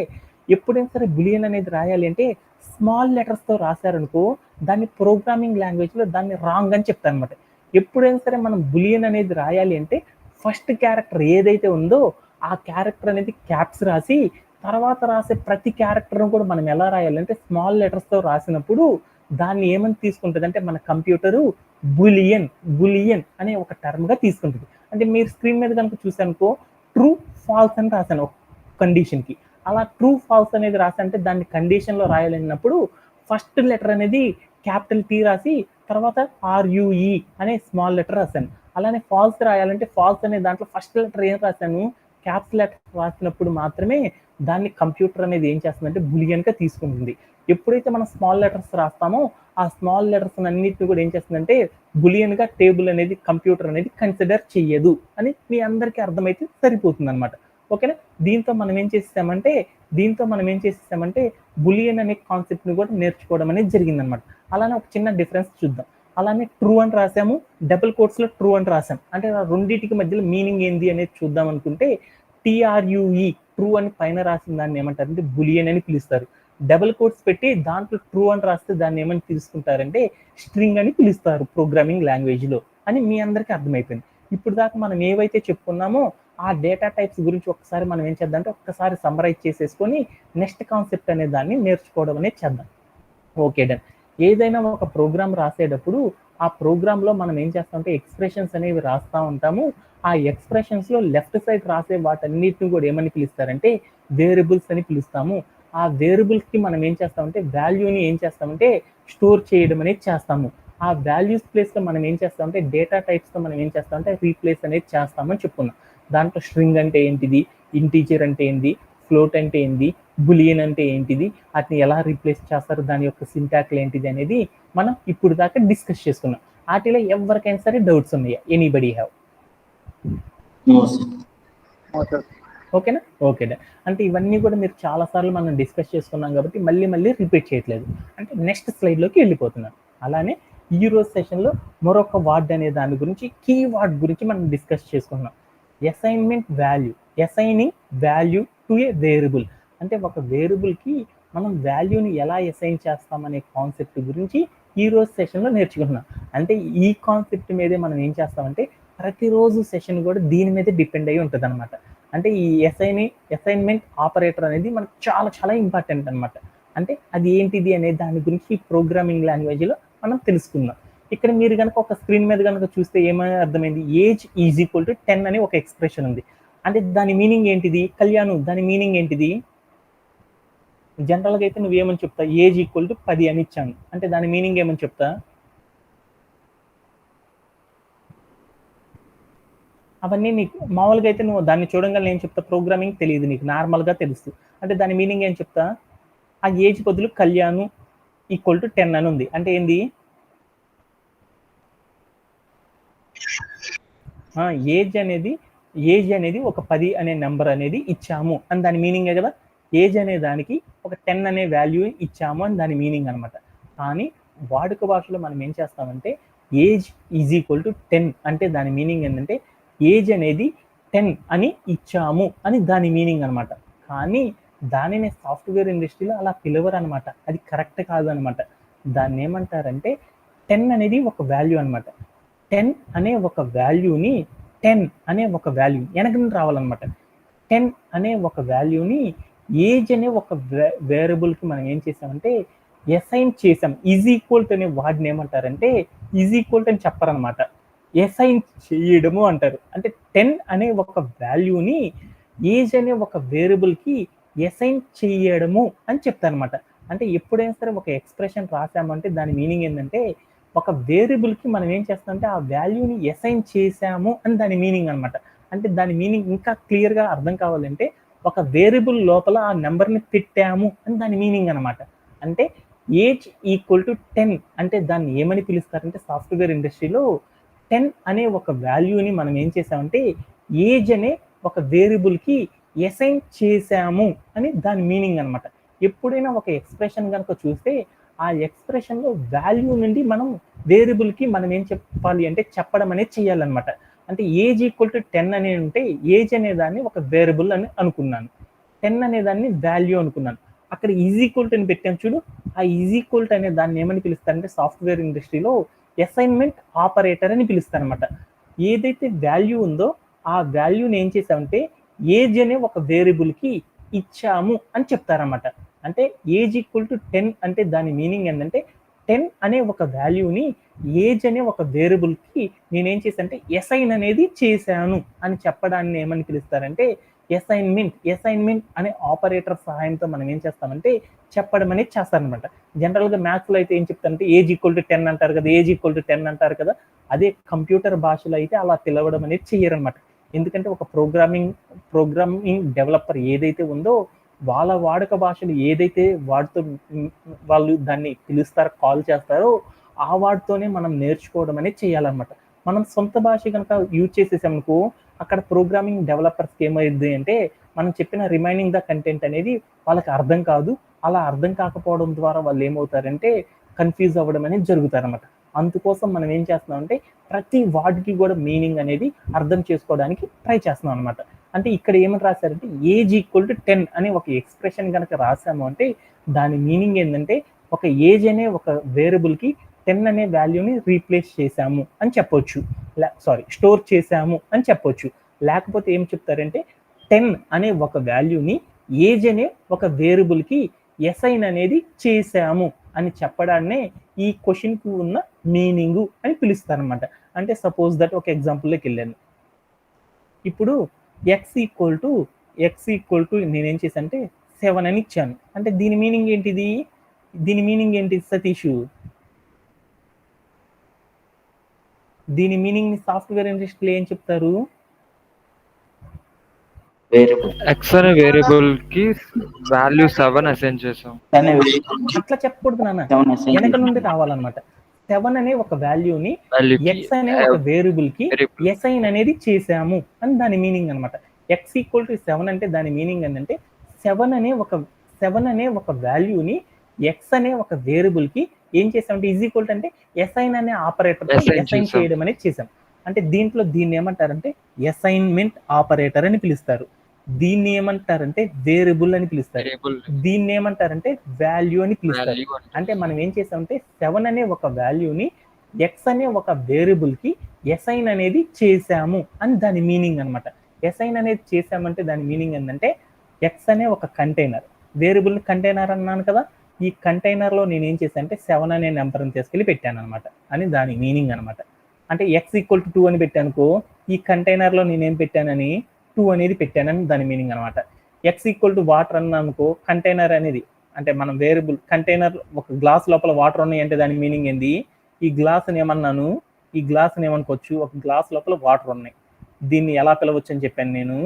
ఎప్పుడైనా సరే బులియన్ అనేది రాయాలి అంటే స్మాల్ లెటర్స్తో రాశారనుకో దాన్ని ప్రోగ్రామింగ్ లాంగ్వేజ్లో దాన్ని రాంగ్ అని చెప్తారు అనమాట. ఎప్పుడైనా సరే మనం బులియన్ అనేది రాయాలి అంటే ఫస్ట్ క్యారెక్టర్ ఏదైతే ఉందో ఆ క్యారెక్టర్ అనేది క్యాప్స్ రాసి తర్వాత రాసే ప్రతి క్యారెక్టర్ను కూడా మనం ఎలా రాయాలంటే స్మాల్ లెటర్స్తో రాసినప్పుడు దాన్ని ఏమని తీసుకుంటుంది అంటే మన కంప్యూటరు బులియన్ అనే ఒక టర్మ్గా తీసుకుంటుంది. అంటే మీరు స్క్రీన్ మీద కనుక చూసానుకో ట్రూ ఫాల్స్ అని రాశాను ఒక కండిషన్కి. అలా ట్రూ ఫాల్స్ అనేది రాసంటే దాన్ని కండిషన్లో రాయాలన్నప్పుడు ఫస్ట్ లెటర్ అనేది క్యాపిటల్ టీ రాసి తర్వాత ఆర్యుఈ అనే స్మాల్ లెటర్ రాశాను. అలానే ఫాల్స్ రాయాలంటే ఫాల్స్ అనే దాంట్లో ఫస్ట్ లెటర్ ఏం రాశాను, క్యాప్స్ లెటర్ రాసినప్పుడు మాత్రమే దాన్ని కంప్యూటర్ అనేది ఏం చేస్తుందంటే బులియన్గా తీసుకుంటుంది. ఎప్పుడైతే మనం స్మాల్ లెటర్స్ రాస్తామో ఆ స్మాల్ లెటర్స్ అన్నిటిని కూడా ఏం చేస్తుందంటే బులియన్గా టేబుల్ అనేది కంప్యూటర్ అనేది కన్సిడర్ చెయ్యదు అని మీ అందరికీ అర్థమైతే సరిపోతుంది అనమాట. ఓకేనా? దీంతో మనం ఏం చేసేసామంటే బులియన్ అనే కాన్సెప్ట్ని కూడా నేర్చుకోవడం అనేది జరిగిందనమాట. అలానే ఒక చిన్న డిఫరెన్స్ చూద్దాం. అలానే ట్రూ అని రాసాము, డబుల్ కోట్స్లో ట్రూ అని రాసాం. అంటే ఆ రెండింటికి మధ్యలో మీనింగ్ ఏంది అనేది చూద్దాం అనుకుంటే TRUE ట్రూ అని పైన రాసిన దాన్ని ఏమంటారంటే బులియన్ అని పిలుస్తారు. డబుల్ కోట్స్ పెట్టి దాంట్లో ట్రూ అని రాస్తే దాన్ని ఏమని తీసుకుంటారంటే స్ట్రింగ్ అని పిలుస్తారు ప్రోగ్రామింగ్ లాంగ్వేజ్లో అని మీ అందరికీ అర్థమైపోయింది. ఇప్పుడు దాకా మనం ఏవైతే చెప్పుకున్నామో ఆ డేటా టైప్స్ గురించి ఒకసారి మనం ఏం చేద్దాం అంటే ఒక్కసారి సమ్మరైజ్ చేసేసుకొని నెక్స్ట్ కాన్సెప్ట్ అనే దాన్ని నేర్చుకోవడం అనేది చేద్దాం. Okay done. ఏదైనా ఒక ప్రోగ్రామ్ రాసేటప్పుడు ఆ ప్రోగ్రాంలో మనం ఏం చేస్తామంటే ఎక్స్ప్రెషన్స్ అనేవి రాస్తూ ఉంటాము. ఆ ఎక్స్ప్రెషన్స్లో లెఫ్ట్ సైడ్ రాసే వాటన్నిటిని కూడా ఏమని పిలుస్తారంటే వేరియబుల్స్ అని పిలుస్తాము. ఆ వేరియబుల్స్కి మనం ఏం చేస్తామంటే వాల్యూని ఏం చేస్తామంటే స్టోర్ చేయడం అనేది చేస్తాము. ఆ వాల్యూస్ ప్లేస్లో మనం ఏం చేస్తామంటే డేటా టైప్స్తో మనం ఏం చేస్తామంటే రీప్లేస్ అనేది చేస్తామని చెప్పుకున్నాం. దాంట్లో స్ట్రింగ్ అంటే ఏంటిది, ఇంటీజర్ అంటే ఏంటి, ఫ్లోట్ అంటే ఏంటి, బులియన్ అంటే ఏంటిది, వాటిని ఎలా రీప్లేస్ చేస్తారు, దాని యొక్క సింటాక్లు ఏంటిది అనేది మనం ఇప్పుడు దాకా డిస్కస్ చేసుకున్నాం. వాటిలో ఎవరికైనా సరే డౌట్స్ ఉన్నాయా? Anybody have? ఓకేనా? ఓకేనా. అంటే ఇవన్నీ కూడా మీరు చాలాసార్లు మనం డిస్కస్ చేసుకున్నాం కాబట్టి మళ్ళీ రిపీట్ చేయట్లేదు. అంటే నెక్స్ట్ స్లైడ్లోకి వెళ్ళిపోతున్నాను. అలానే ఈ రోజు సెషన్లో మరొక వర్డ్ అనే దాని గురించి కీవర్డ్ గురించి మనం డిస్కస్ చేసుకున్నాం. Assignment value, assigning value to A variable. అంటే ఒక వేరియబుల్కి మనం వాల్యూని ఎలా అసైన్ చేస్తామనే కాన్సెప్ట్ గురించి ఈ రోజు సెషన్లో నేర్చుకుంటున్నాం. అంటే ఈ కాన్సెప్ట్ మీదే మనం ఏం చేస్తామంటే ప్రతిరోజు సెషన్ కూడా దీని మీదే డిపెండ్ అయ్యి ఉంటుంది అనమాట. అంటే ఈ అసైన్మెంట్ ఆపరేటర్ అనేది మనకు చాలా ఇంపార్టెంట్ అనమాట. అంటే అది ఏంటిది అనే దాని గురించి ప్రోగ్రామింగ్ లాంగ్వేజ్లో మనం తెలుసుకుందాం. ఇక్కడ మీరు కనుక ఒక స్క్రీన్ మీద కనుక చూస్తే ఏమని అర్థమైంది, ఏజ్ ఈజ్ ఈక్వల్ టు 10 అని ఒక ఎక్స్ప్రెషన్ ఉంది. అంటే దాని మీనింగ్ ఏంటిది? కళ్యాణ్, దాని మీనింగ్ ఏంటిది? జనరల్గా అయితే నువ్వేమని చెప్తా, ఏజ్ ఈక్వల్ టు 10 అని ఇచ్చాను అంటే దాని మీనింగ్ ఏమని చెప్తా? అవన్నీ నీకు మామూలుగా అయితే నువ్వు దాన్ని చూడంగానే ఏం చెప్తా, ప్రోగ్రామింగ్ తెలియదు నీకు, నార్మల్గా తెలుసు. అంటే దాని మీనింగ్ ఏం చెప్తా, ఆ ఏజ్ బదులు కళ్యాణ్ ఈక్వల్ టు 10 అని ఉంది. అంటే ఏంది? ఏజ్ అనేది ఒక 10 అనే నెంబర్ అనేది ఇచ్చాము అని దాని మీనింగే కదా. ఏజ్ అనే దానికి ఒక 10 అనే వాల్యూ ఇచ్చాము అని దాని మీనింగ్ అనమాట. కానీ వాడుక భాషలో మనం ఏం చేస్తామంటే ఏజ్ ఈజ్ ఈక్వల్ టు 10 అంటే దాని మీనింగ్ ఏంటంటే ఏజ్ అనేది 10 అని ఇచ్చాము అని దాని మీనింగ్ అనమాట. కానీ దానిని సాఫ్ట్వేర్ ఇండస్ట్రీలో అలా పిలవరు అనమాట. అది కరెక్ట్ కాదు అనమాట. దాన్ని ఏమంటారంటే 10 అనేది ఒక వాల్యూ అనమాట. 10 అనే ఒక వాల్యూని 10 అనే ఒక వాల్యూ వెనక నుండి రావాలన్నమాట. 10 అనే ఒక వాల్యూని ఏజ్ అనే ఒక వేరియబుల్కి మనం ఏం చేసామంటే అసైన్ చేసాం. ఈజ్ ఈక్వల్ టు అనే వాడిని ఏమంటారంటే ఈజ్ ఈక్వల్ టు అని చెప్పరనమాట, అసైన్ చేయడము అంటారు. అంటే 10 అనే ఒక వాల్యూని ఏజ్ అనే ఒక వేరియబుల్కి అసైన్ చేయడము అని చెప్తారనమాట. అంటే ఎప్పుడైనా సరే ఒక ఎక్స్ప్రెషన్ రాసామంటే దాని మీనింగ్ ఏంటంటే ఒక వేరియబుల్కి మనం ఏం చేస్తామంటే ఆ వాల్యూని అసైన్ చేసాము అని దాని మీనింగ్ అనమాట. అంటే దాని మీనింగ్ ఇంకా క్లియర్గా అర్థం కావాలంటే ఒక వేరియబుల్ లోపల ఆ నెంబర్ని పెట్టాము అని దాని మీనింగ్ అనమాట. అంటే ఏజ్ ఈక్వల్ టు 10 అంటే దాన్ని ఏమని పిలుస్తారంటే సాఫ్ట్వేర్ ఇండస్ట్రీలో 10 అనే ఒక వాల్యూని మనం ఏం చేసామంటే ఏజ్ అనే ఒక వేరియబుల్కి అసైన్ చేసాము అని దాని మీనింగ్ అనమాట. ఎప్పుడైనా ఒక ఎక్స్ప్రెషన్ కనుక చూస్తే ఆ ఎక్స్ప్రెషన్లో వాల్యూ నుండి మనం వేరియబుల్కి మనం ఏం చెప్పాలి అంటే చెప్పడం అనేది చేయాలన్నమాట. అంటే ఏజ్ ఈక్వల్ టు 10 అనేది ఉంటే ఏజ్ అనే దాన్ని ఒక వేరియబుల్ అని అనుకున్నాను, 10 అనే దాన్ని వాల్యూ అనుకున్నాను. అక్కడ ఈజ్ ఈక్వల్ టు అని పెట్టాను చూడు, ఆ ఈజ్ ఈక్వల్ టు అనే దాన్ని ఏమని పిలుస్తారంటే సాఫ్ట్వేర్ ఇండస్ట్రీలో అసైన్మెంట్ ఆపరేటర్ అని పిలుస్తారనమాట. ఏదైతే వాల్యూ ఉందో ఆ వాల్యూని ఏం చేసామంటే ఏజ్ అనే ఒక వేరియబుల్కి ఇచ్చాము అని చెప్తారన్నమాట. అంటే ఏజ్ ఈక్వల్ టు 10 అంటే దాని మీనింగ్ ఏంటంటే 10 అనే ఒక వాల్యూని ఏజ్ అనే ఒక వేరియబుల్కి నేనేం చేశానంటే అసైన్ అనేది చేశాను అని చెప్పడాన్ని ఏమని పిలుస్తారంటే అసైన్మెంట్ అనే ఆపరేటర్ సహాయంతో మనం ఏం చేస్తామంటే చెప్పడం అనేది చేస్తారనమాట. జనరల్గా మ్యాథ్స్లో అయితే ఏం చెప్తారంటే ఏజ్ ఈక్వల్ టు 10 అంటారు కదా, ఏజ్ ఈక్వల్ టు 10 అంటారు కదా. అదే కంప్యూటర్ భాషలో అయితే అలా పిలవడం అనేది చెయ్యరనమాట. ఎందుకంటే ఒక ప్రోగ్రామింగ్ డెవలపర్ ఏదైతే ఉందో వాళ్ళ వాడుక భాషలు ఏదైతే వాడుతూ వాళ్ళు దాన్ని పిలుస్తారో కాల్ చేస్తారో ఆ వాటితోనే మనం నేర్చుకోవడం అనేది చేయాలన్నమాట. మనం సొంత భాష కనుక యూజ్ చేసేసామనుకో అక్కడ ప్రోగ్రామింగ్ డెవలపర్స్కి ఏమైంది అంటే మనం చెప్పిన రిమైనింగ్ ద కంటెంట్ అనేది వాళ్ళకి అర్థం కాదు. అలా అర్థం కాకపోవడం ద్వారా వాళ్ళు ఏమవుతారంటే కన్ఫ్యూజ్ అవ్వడం అనేది జరుగుతారన్నమాట. అందుకోసం మనం ఏం చేస్తున్నాం అంటే ప్రతి వార్డ్కి కూడా మీనింగ్ అనేది అర్థం చేసుకోవడానికి ట్రై చేస్తున్నాం అనమాట. అంటే ఇక్కడ ఏమని రాశారంటే ఏజ్ ఈక్వల్ టు 10 అనే ఒక ఎక్స్ప్రెషన్ కనుక రాసాము అంటే దాని మీనింగ్ ఏంటంటే ఒక ఏజ్ అనే ఒక వేరియబుల్కి 10 అనే వాల్యూని రీప్లేస్ చేశాము అని చెప్పొచ్చు, స్టోర్ చేశాము అని చెప్పొచ్చు. లేకపోతే ఏం చెప్తారంటే 10 అనే ఒక వాల్యూని ఏజ్ అనే ఒక వేరియబుల్కి అసైన్ అనేది చేశాము అని చెప్పడాన్నే ఈ క్వశ్చన్కి ఉన్న మీనింగు అని పిలుస్తారనమాట. అంటే సపోజ్ దట్ ఒక ఎగ్జాంపుల్లోకి వెళ్ళాను. ఇప్పుడు ఎక్స్ ఈక్వల్ టు నేనేం చేశానంటే 7 అని ఇచ్చాను. అంటే దీని మీనింగ్ ఏంటిది? దీని మీనింగ్ ఏంటి సతీష్? దీని మీనింగ్ సాఫ్ట్వేర్ ఇండస్ట్రీలో ఏం చెప్తారు? ఎక్స్ అనే వేరియబుల్ కి వాల్యూ 7 అసైన్ చేసాం. అట్లా చెప్పకూడదు నాన్న, వెనక నుండి రావాలన్నమాట. 7 అనే ఒక వాల్యూని ఎక్స్ అనే ఒక వేరియబుల్ కి అసైన్ అనేది చేసాము అని దాని మీనింగ్ అనమాట. ఎక్స్ ఈక్వల్ టు 7 అంటే దాని మీనింగ్ ఏంటంటే 7 అనే ఒక వాల్యూని ఎక్స్ అనే ఒక వేరియబుల్ కి ఏం చేసామంటే ఈజ్ ఈక్వల్ అంటే అసైన్ అనే ఆపరేటర్ అసైన్ చేయడం అనేది చేసాం. అంటే దీన్ని ఏమంటారంటే అసైన్మెంట్ ఆపరేటర్ అని పిలుస్తారు. దీన్ని ఏమంటారంటే వేరియబుల్ అని పిలుస్తారు. దీన్ని ఏమంటారంటే వాల్యూ అని పిలుస్తారు. అంటే మనం ఏం చేసామంటే 7 అనే ఒక వాల్యూని ఎక్స్ అనే ఒక వేరియబుల్ కి అసైన్ అనేది చేసాము అని దాని మీనింగ్ అనమాట. అసైన్ అనేది చేసామంటే దాని మీనింగ్ ఏంటంటే ఎక్స్ అనే ఒక కంటైనర్, వేరియబుల్ కంటైనర్ అన్నాను కదా, ఈ కంటైనర్లో నేను ఏం చేశాను అంటే 7 అనే నెంబర్ని తీసుకెళ్ళి పెట్టాను అనమాట అని దాని మీనింగ్ అనమాట. అంటే ఎక్స్ ఈక్వల్ టు 2 అని పెట్టానుకో ఈ కంటైనర్లో నేనేం పెట్టానని 2 అనేది పెట్టానని దాని మీనింగ్ అనమాట. ఎక్స్ ఈక్వల్ టు వాటర్ అన్నానుకో కంటైనర్ అనేది అంటే మనం వేరియబుల్ కంటైనర్ ఒక గ్లాస్ లోపల వాటర్ ఉన్నాయి అంటే దాని మీనింగ్ ఏంది? ఈ గ్లాస్ని ఏమన్నాను, ఈ గ్లాస్ని ఏమనుకోవచ్చు, ఒక గ్లాస్ లోపల వాటర్ ఉన్నాయి, దీన్ని ఎలా పిలవచ్చు అని చెప్పాను నేను.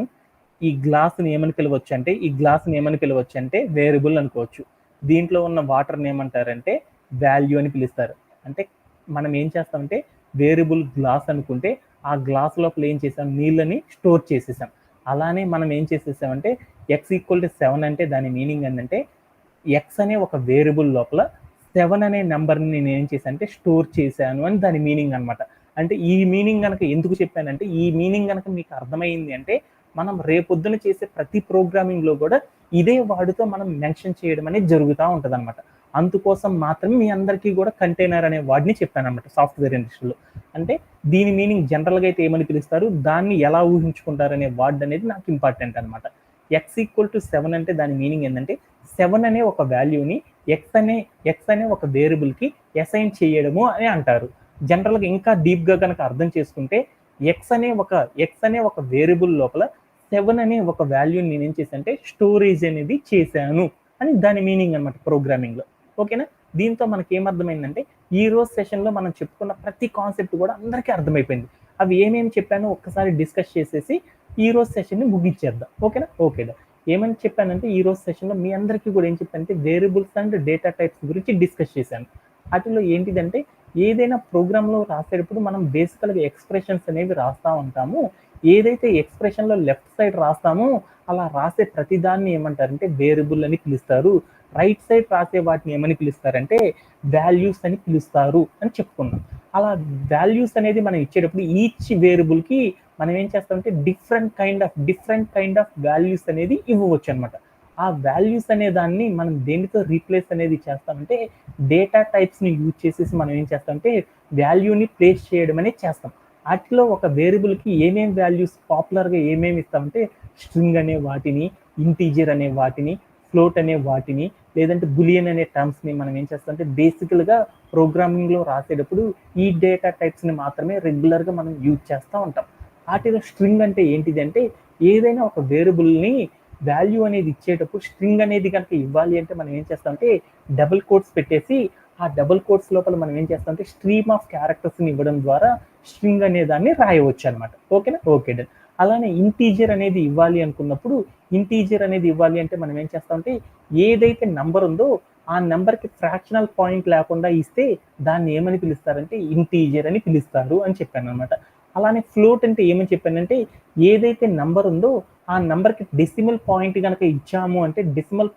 ఈ గ్లాస్ని ఏమని పిలవచ్చు అంటే వేరియబుల్ అనుకోవచ్చు. దీంట్లో ఉన్న వాటర్ని ఏమంటారంటే వాల్యూ అని పిలుస్తారు. అంటే మనం ఏం చేస్తామంటే వేరియబుల్ గ్లాస్ అనుకుంటే ఆ గ్లాస్ లోపల ఏం చేసాం, నీళ్ళని స్టోర్ చేసేసాం. అలానే మనం ఏం చేసేసామంటే ఎక్స్ ఈక్వల్ టు 7 అంటే దాని మీనింగ్ ఏంటంటే ఎక్స్ అనే ఒక వేరియబుల్ లోపల 7 అనే నెంబర్ని నేను ఏం చేశాను అంటే స్టోర్ చేశాను అని దాని మీనింగ్ అనమాట. అంటే ఈ మీనింగ్ కనుక ఎందుకు చెప్పానంటే ఈ మీనింగ్ కనుక మీకు అర్థమైంది అంటే మనం రేపొద్దున చేసే ప్రతి ప్రోగ్రామింగ్లో కూడా ఇదే వాడుతో మనం మెన్షన్ చేయడం అనేది జరుగుతూ ఉంటుంది అనమాట. అందుకోసం మాత్రమే మీ అందరికీ కూడా కంటైనర్ అనే వాడిని చెప్పాను అనమాట సాఫ్ట్వేర్ ఇండస్ట్రీలో. అంటే దీని మీనింగ్ జనరల్గా అయితే ఏమని పిలుస్తారు, దాన్ని ఎలా ఊహించుకుంటారు అనే వర్డ్ అనేది నాకు ఇంపార్టెంట్ అనమాట. x=7 అంటే దాని మీనింగ్ ఏంటంటే 7 అనే ఒక వాల్యూని ఎక్స్ అనే ఒక వేరియబుల్కి అసైన్ చేయడము అని అంటారు. జనరల్గా ఇంకా డీప్గా కనుక అర్థం చేసుకుంటే ఎక్స్ అనే ఒక వేరియబుల్ లోపల 7 అనే ఒక వాల్యూని నేను ఏం చేశానంటే స్టోరేజ్ అనేది చేశాను అని దాని మీనింగ్ అనమాట ప్రోగ్రామింగ్లో. ఓకేనా? దీంతో మనకి ఏమర్థమైందంటే ఈ రోజు సెషన్లో మనం చెప్పుకున్న ప్రతి కాన్సెప్ట్ కూడా అందరికీ అర్థమైపోయింది. అవి ఏమేమి చెప్పానో ఒక్కసారి డిస్కస్ చేసేసి ఈ రోజు సెషన్ని ముగించేద్దాం. ఓకేనా? ఓకేనా? ఏమని చెప్పానంటే ఈ రోజు సెషన్లో మీ అందరికీ కూడా ఏం చెప్పానంటే వేరియబుల్స్ అండ్ డేటా టైప్స్ గురించి డిస్కస్ చేశాను. వాటిలో ఏంటిదంటే ఏదైనా ప్రోగ్రాంలో రాసేటప్పుడు మనం బేసికల్గా ఎక్స్ప్రెషన్స్ అనేవి రాస్తూ ఉంటాము. ఏదైతే ఎక్స్ప్రెషన్లో లెఫ్ట్ సైడ్ రాస్తామో అలా రాసే ప్రతిదాన్ని ఏమంటారంటే వేరియబుల్ అని పిలుస్తారు. రైట్ సైడ్ రాసే వాటిని ఏమని పిలుస్తారంటే వాల్యూస్ అని పిలుస్తారు అని చెప్పుకున్నాం. అలా వాల్యూస్ అనేది మనం ఇచ్చేటప్పుడు ఈచ్ వేరియబుల్కి మనం ఏం చేస్తామంటే డిఫరెంట్ కైండ్ ఆఫ్ వాల్యూస్ అనేది ఇవ్వవచ్చు అనమాట. ఆ వాల్యూస్ అనే దాన్ని మనం దేనితో రీప్లేస్ అనేది చేస్తామంటే డేటా టైప్స్ని యూజ్ చేసేసి మనం ఏం చేస్తామంటే వాల్యూని ప్లేస్ చేయడం అనేది చేస్తాం. వాటిలో ఒక వేరియబుల్కి ఏమేమి వాల్యూస్ పాపులర్గా ఏమేమి ఇస్తామంటే స్ట్రింగ్ అనే వాటిని, ఇంటీజర్ అనే వాటిని, ఫ్లోట్ అనే వాటిని, లేదంటే బులియన్ అనే టర్మ్స్ని మనం ఏం చేస్తామంటే బేసికల్గా ప్రోగ్రామింగ్లో రాసేటప్పుడు ఈ డేటా టైప్స్ని మాత్రమే రెగ్యులర్గా మనం యూజ్ చేస్తూ ఉంటాం. వాటిలో స్ట్రింగ్ అంటే ఏంటిది అంటే ఏదైనా ఒక వేరియబుల్ని వాల్యూ అనేది ఇచ్చేటప్పుడు స్ట్రింగ్ అనేది కనుక ఇవ్వాలి అంటే మనం ఏం చేస్తామంటే డబుల్ కోట్స్ పెట్టేసి ఆ డబుల్ కోట్స్ లోపల మనం ఏం చేస్తామంటే స్ట్రీమ్ ఆఫ్ క్యారెక్టర్స్ని ఇవ్వడం ద్వారా స్ట్రింగ్ అనే దాన్ని రాయవచ్చు అనమాట. ఓకేనా? Okay done. అలానే ఇంటీజర్ అనేది ఇవ్వాలి అనుకున్నప్పుడు ఇంటీజర్ అనేది ఇవ్వాలి అంటే మనం ఏం చేస్తామంటే ఏదైతే నంబర్ ఉందో ఆ నెంబర్కి ఫ్రాక్షనల్ పాయింట్ లేకుండా ఇస్తే దాన్ని ఏమని పిలుస్తారంటే ఇంటీజర్ అని పిలుస్తారు అని చెప్పాను అనమాట. అలానే ఫ్లోట్ అంటే ఏమని చెప్పానంటే ఏదైతే నంబర్ ఉందో ఆ నంబర్కి డెసిమల్ పాయింట్ కనుక ఇచ్చాము అంటే డెసిమల్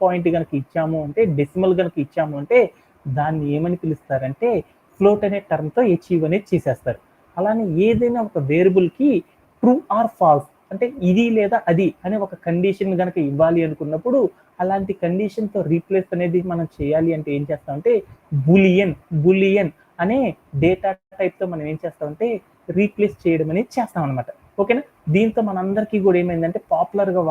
కనుక ఇచ్చాము అంటే దాన్ని ఏమని పిలుస్తారంటే ఫ్లోట్ అనే టర్మ్తో అచీవ్ అనేది చేసేస్తారు. అలానే ఏదైనా ఒక వేరియబుల్కి ట్రూ ఆర్ ఫాల్స్ అంటే ఇది లేదా అది అనే ఒక కండిషన్ కనుక ఇవ్వాలి అనుకున్నప్పుడు అలాంటి కండిషన్తో రీప్లేస్ అనేది మనం చేయాలి అంటే ఏం చేస్తామంటే బులియన్ అనే డేటా టైప్తో మనం ఏం చేస్తామంటే రీప్లేస్ చేయడం అనేది చేస్తాం అనమాట. ఓకేనా? దీంతో మనందరికీ కూడా ఏమైందంటే పాపులర్గా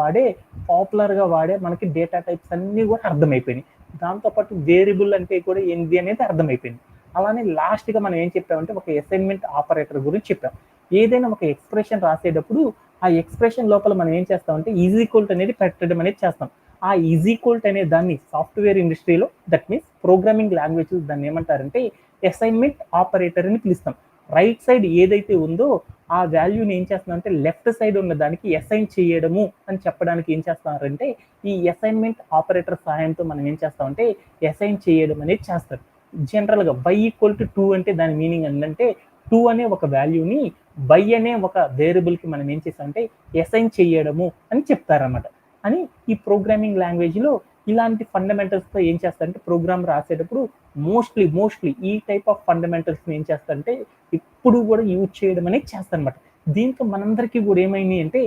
వాడే మనకి డేటా టైప్స్ అన్నీ కూడా అర్థమైపోయినాయి. దాంతోపాటు వేరియబుల్ అంటే కూడా ఏంటి అనేది అర్థమైపోయింది. అలానే లాస్ట్గా మనం ఏం చెప్పామంటే ఒక అసైన్మెంట్ ఆపరేటర్ గురించి చెప్పాం. ఏదైనా ఒక ఎక్స్ప్రెషన్ రాసేటప్పుడు ఆ ఎక్స్ప్రెషన్ లోపల మనం ఏం చేస్తామంటే ఈక్వల్ అనేది పెట్టడం అనేది చేస్తాం. ఆ ఈక్వల్ అనే దాన్ని సాఫ్ట్వేర్ ఇండస్ట్రీలో దట్ మీన్స్ ప్రోగ్రామింగ్ లాంగ్వేజ్ దాన్ని ఏమంటారంటే అసైన్మెంట్ ఆపరేటర్ అని పిలుస్తాం. రైట్ సైడ్ ఏదైతే ఉందో ఆ వాల్యూని ఏం చేస్తున్నారంటే లెఫ్ట్ సైడ్ ఉన్న దానికి అసైన్ చేయడము అని చెప్పడానికి ఏం చేస్తున్నారంటే ఈ అసైన్మెంట్ ఆపరేటర్ సహాయంతో మనం ఏం చేస్తామంటే అసైన్ చేయడం అనేది చేస్తారు. జనరల్గా y=2 అంటే దాని మీనింగ్ ఏంటంటే 2 అనే ఒక వాల్యూని y అనే ఒక వేరియబుల్కి మనం ఏం చేస్తామంటే అసైన్ చేయడము అని చెప్తారన్నమాట. అని ఈ ప్రోగ్రామింగ్ లాంగ్వేజ్లో ఇలాంటి ఫండమెంటల్స్తో ఏం చేస్తారంటే ప్రోగ్రామ్ రాసేటప్పుడు మోస్ట్లీ ఈ టైప్ ఆఫ్ ఫండమెంటల్స్ని ఏం చేస్తారంటే ఇప్పుడు కూడా యూజ్ చేయడం అనేది చేస్తారనమాట. దీంతో మనందరికీ కూడా ఏమైంది అంటే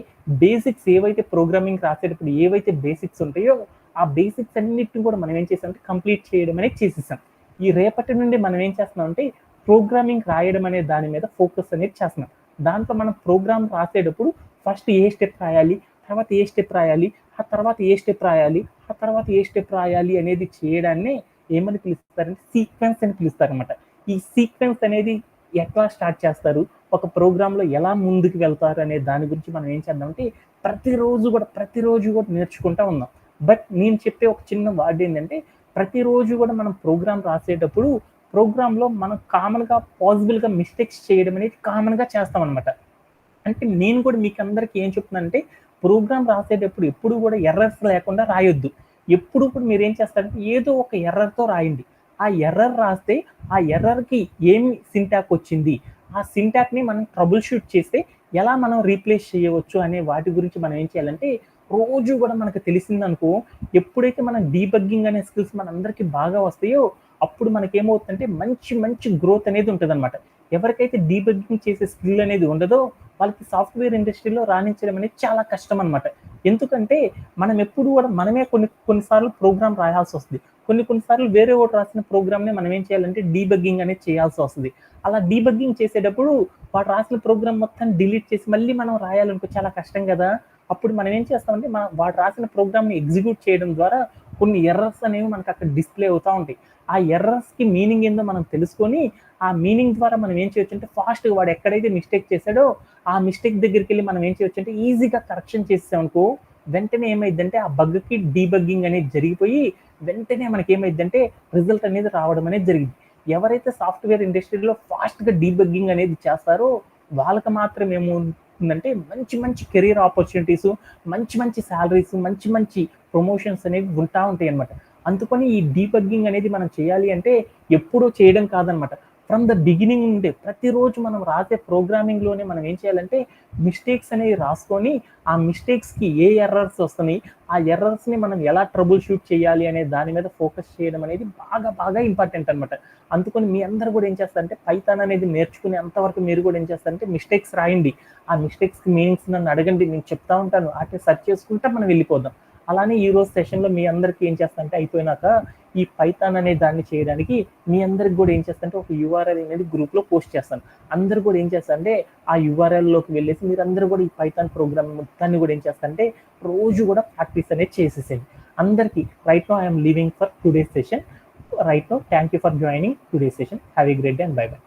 బేసిక్స్ ఏవైతే ప్రోగ్రామింగ్ రాసేటప్పుడు ఏవైతే బేసిక్స్ ఉంటాయో ఆ బేసిక్స్ అన్నిటిని కూడా మనం ఏం చేస్తామంటే కంప్లీట్ చేయడం అనేది చేసేసాం. ఈ రేపటి నుండి మనం ఏం చేస్తున్నాం అంటే ప్రోగ్రామింగ్ రాయడం అనే దాని మీద ఫోకస్ అనేది చేస్తున్నాం. దాంట్లో మనం ప్రోగ్రామ్ రాసేటప్పుడు ఫస్ట్ ఏ స్టెప్ రాయాలి, తర్వాత ఏ స్టెప్ రాయాలి, ఆ తర్వాత ఏ స్టెప్ రాయాలి, ఆ తర్వాత ఏ స్టెప్ రాయాలి అనేది చేయడాన్ని ఏమని పిలుస్తారంటే సీక్వెన్స్ అని పిలుస్తారనమాట. ఈ సీక్వెన్స్ అనేది ఎట్లా స్టార్ట్ చేస్తారు, ఒక ప్రోగ్రాంలో ఎలా ముందుకు వెళ్తారు అనే దాని గురించి మనం ఏం చేద్దామంటే ప్రతిరోజు కూడా నేర్చుకుంటూ ఉన్నాం. బట్ నేను చెప్పే ఒక చిన్న వర్డ్ ఏంటంటే ప్రతిరోజు కూడా మనం ప్రోగ్రామ్ రాసేటప్పుడు ప్రోగ్రాంలో మనం కామన్గా పాసిబుల్గా మిస్టేక్స్ చేయడం అనేది కామన్గా చేస్తాం అనమాట. అంటే నేను కూడా మీకు అందరికీ ఏం చెప్తున్నానంటే ప్రోగ్రామ్ రాసేటప్పుడు ఎప్పుడు కూడా ఎర్రర్స్ లేకుండా రాయొద్దు. ఎప్పుడు కూడా మీరు ఏం చేస్తారంటే ఏదో ఒక ఎర్రర్తో రాయండి. ఆ ఎర్రర్ రాస్తే ఆ ఎర్రర్కి ఏమి సింటాక్ వచ్చింది, ఆ సింటాక్ని మనం ట్రబుల్ షూట్ చేస్తే ఎలా మనం రీప్లేస్ చేయవచ్చు అనే వాటి గురించి మనం ఏం చేయాలంటే రోజు కూడా మనకు తెలిసిందనుకో ఎప్పుడైతే మనం డీబగ్గింగ్ అనే స్కిల్స్ మనందరికీ బాగా వస్తాయో అప్పుడు మనకేమవుతుందంటే మంచి గ్రోత్ అనేది ఉంటుంది అనమాట. ఎవరికైతే డీబగ్గింగ్ చేసే స్కిల్ అనేది ఉండదో వాళ్ళకి సాఫ్ట్వేర్ ఇండస్ట్రీలో రాణించడం అనేది చాలా కష్టం అనమాట. ఎందుకంటే మనం ఎప్పుడు కూడా మనమే కొన్నిసార్లు ప్రోగ్రామ్ రాయాల్సి వస్తుంది. కొన్నిసార్లు వేరే ఒకటి రాసిన ప్రోగ్రామ్ని మనం ఏం చేయాలంటే డీబగ్గింగ్ అనేది చేయాల్సి వస్తుంది. అలా డీబగ్గింగ్ చేసేటప్పుడు వాడు రాసిన ప్రోగ్రామ్ మొత్తం డిలీట్ చేసి మళ్ళీ మనం రాయాలనుకో చాలా కష్టం కదా. అప్పుడు మనం ఏం చేస్తామంటే వాడు రాసిన ప్రోగ్రామ్ని ఎగ్జిక్యూట్ చేయడం ద్వారా కొన్ని ఎర్రర్స్ అనేవి మనకు అక్కడ డిస్ప్లే అవుతూ ఉంటాయి. ఆ ఎర్రర్స్కి మీనింగ్ ఏందో మనం తెలుసుకొని ఆ మీనింగ్ ద్వారా మనం ఏం చేయొచ్చు అంటే ఫాస్ట్గా వాడు ఎక్కడైతే మిస్టేక్ చేశాడో ఆ మిస్టేక్ దగ్గరికి వెళ్ళి మనం ఏం చేయొచ్చు అంటే ఈజీగా కరెక్షన్ చేసామనుకో వెంటనే ఏమైందంటే ఆ బగ్కి డీబగ్గింగ్ అనేది జరిగిపోయి వెంటనే మనకి ఏమైందంటే రిజల్ట్ అనేది రావడం అనేది జరిగింది. ఎవరైతే సాఫ్ట్వేర్ ఇండస్ట్రీలో ఫాస్ట్గా డీబగ్గింగ్ అనేది చేస్తారో వాళ్ళకి మాత్రం ఏముంటుందంటే మంచి మంచి కెరీర్ ఆపర్చునిటీస్, మంచి మంచి శాలరీస్, మంచి మంచి ప్రమోషన్స్ అనేవి ఉంటా ఉంటాయి అనమాట. అందుకని ఈ డీబగ్గింగ్ అనేది మనం చేయాలి అంటే ఎప్పుడూ చేయడం కాదనమాట. ఫ్రమ్ ద బిగినింగ్ ఉండే ప్రతిరోజు మనం రాసే ప్రోగ్రామింగ్లోనే మనం ఏం చేయాలంటే మిస్టేక్స్ అనేవి రాసుకొని ఆ మిస్టేక్స్కి ఏ ఎర్రర్స్ వస్తున్నాయి, ఆ ఎర్రర్స్ని మనం ఎలా ట్రబుల్ షూట్ చేయాలి అనే దాని మీద ఫోకస్ చేయడం అనేది బాగా బాగా ఇంపార్టెంట్ అనమాట. అందుకని మీ అందరూ కూడా ఏం చేస్తారంటే పైథాన్ అనేది నేర్చుకునే అంతవరకు మీరు కూడా ఏం చేస్తారంటే మిస్టేక్స్ రాయండి. ఆ మిస్టేక్స్కి మీనింగ్స్ నన్ను అడగండి, నేను చెప్తా ఉంటాను. అట్లా సెర్చ్ చేసుకుంటా మనం వెళ్ళిపోదాం. అలానే ఈ రోజు సెషన్లో మీ అందరికీ ఏం చేస్తానంటే అయిపోయినాక ఈ పైథాన్ అనే దాన్ని చేయడానికి మీ అందరికి కూడా ఏం చేస్తానంటే ఒక యూఆర్ఎల్ అనేది గ్రూప్లో పోస్ట్ చేస్తాను. అందరు కూడా ఏం చేస్తారంటే ఆ యూఆర్ఎల్లోకి వెళ్ళేసి మీరు అందరూ కూడా ఈ పైథాన్ ప్రోగ్రామ్ మొత్తాన్ని కూడా ఏం చేస్తారంటే రోజు కూడా ప్రాక్టీస్ అనేది చేసేసేయండి. అందరికీ right now I'm leaving for today's session. Right now thank you for joining today's session. Have a great day and bye by.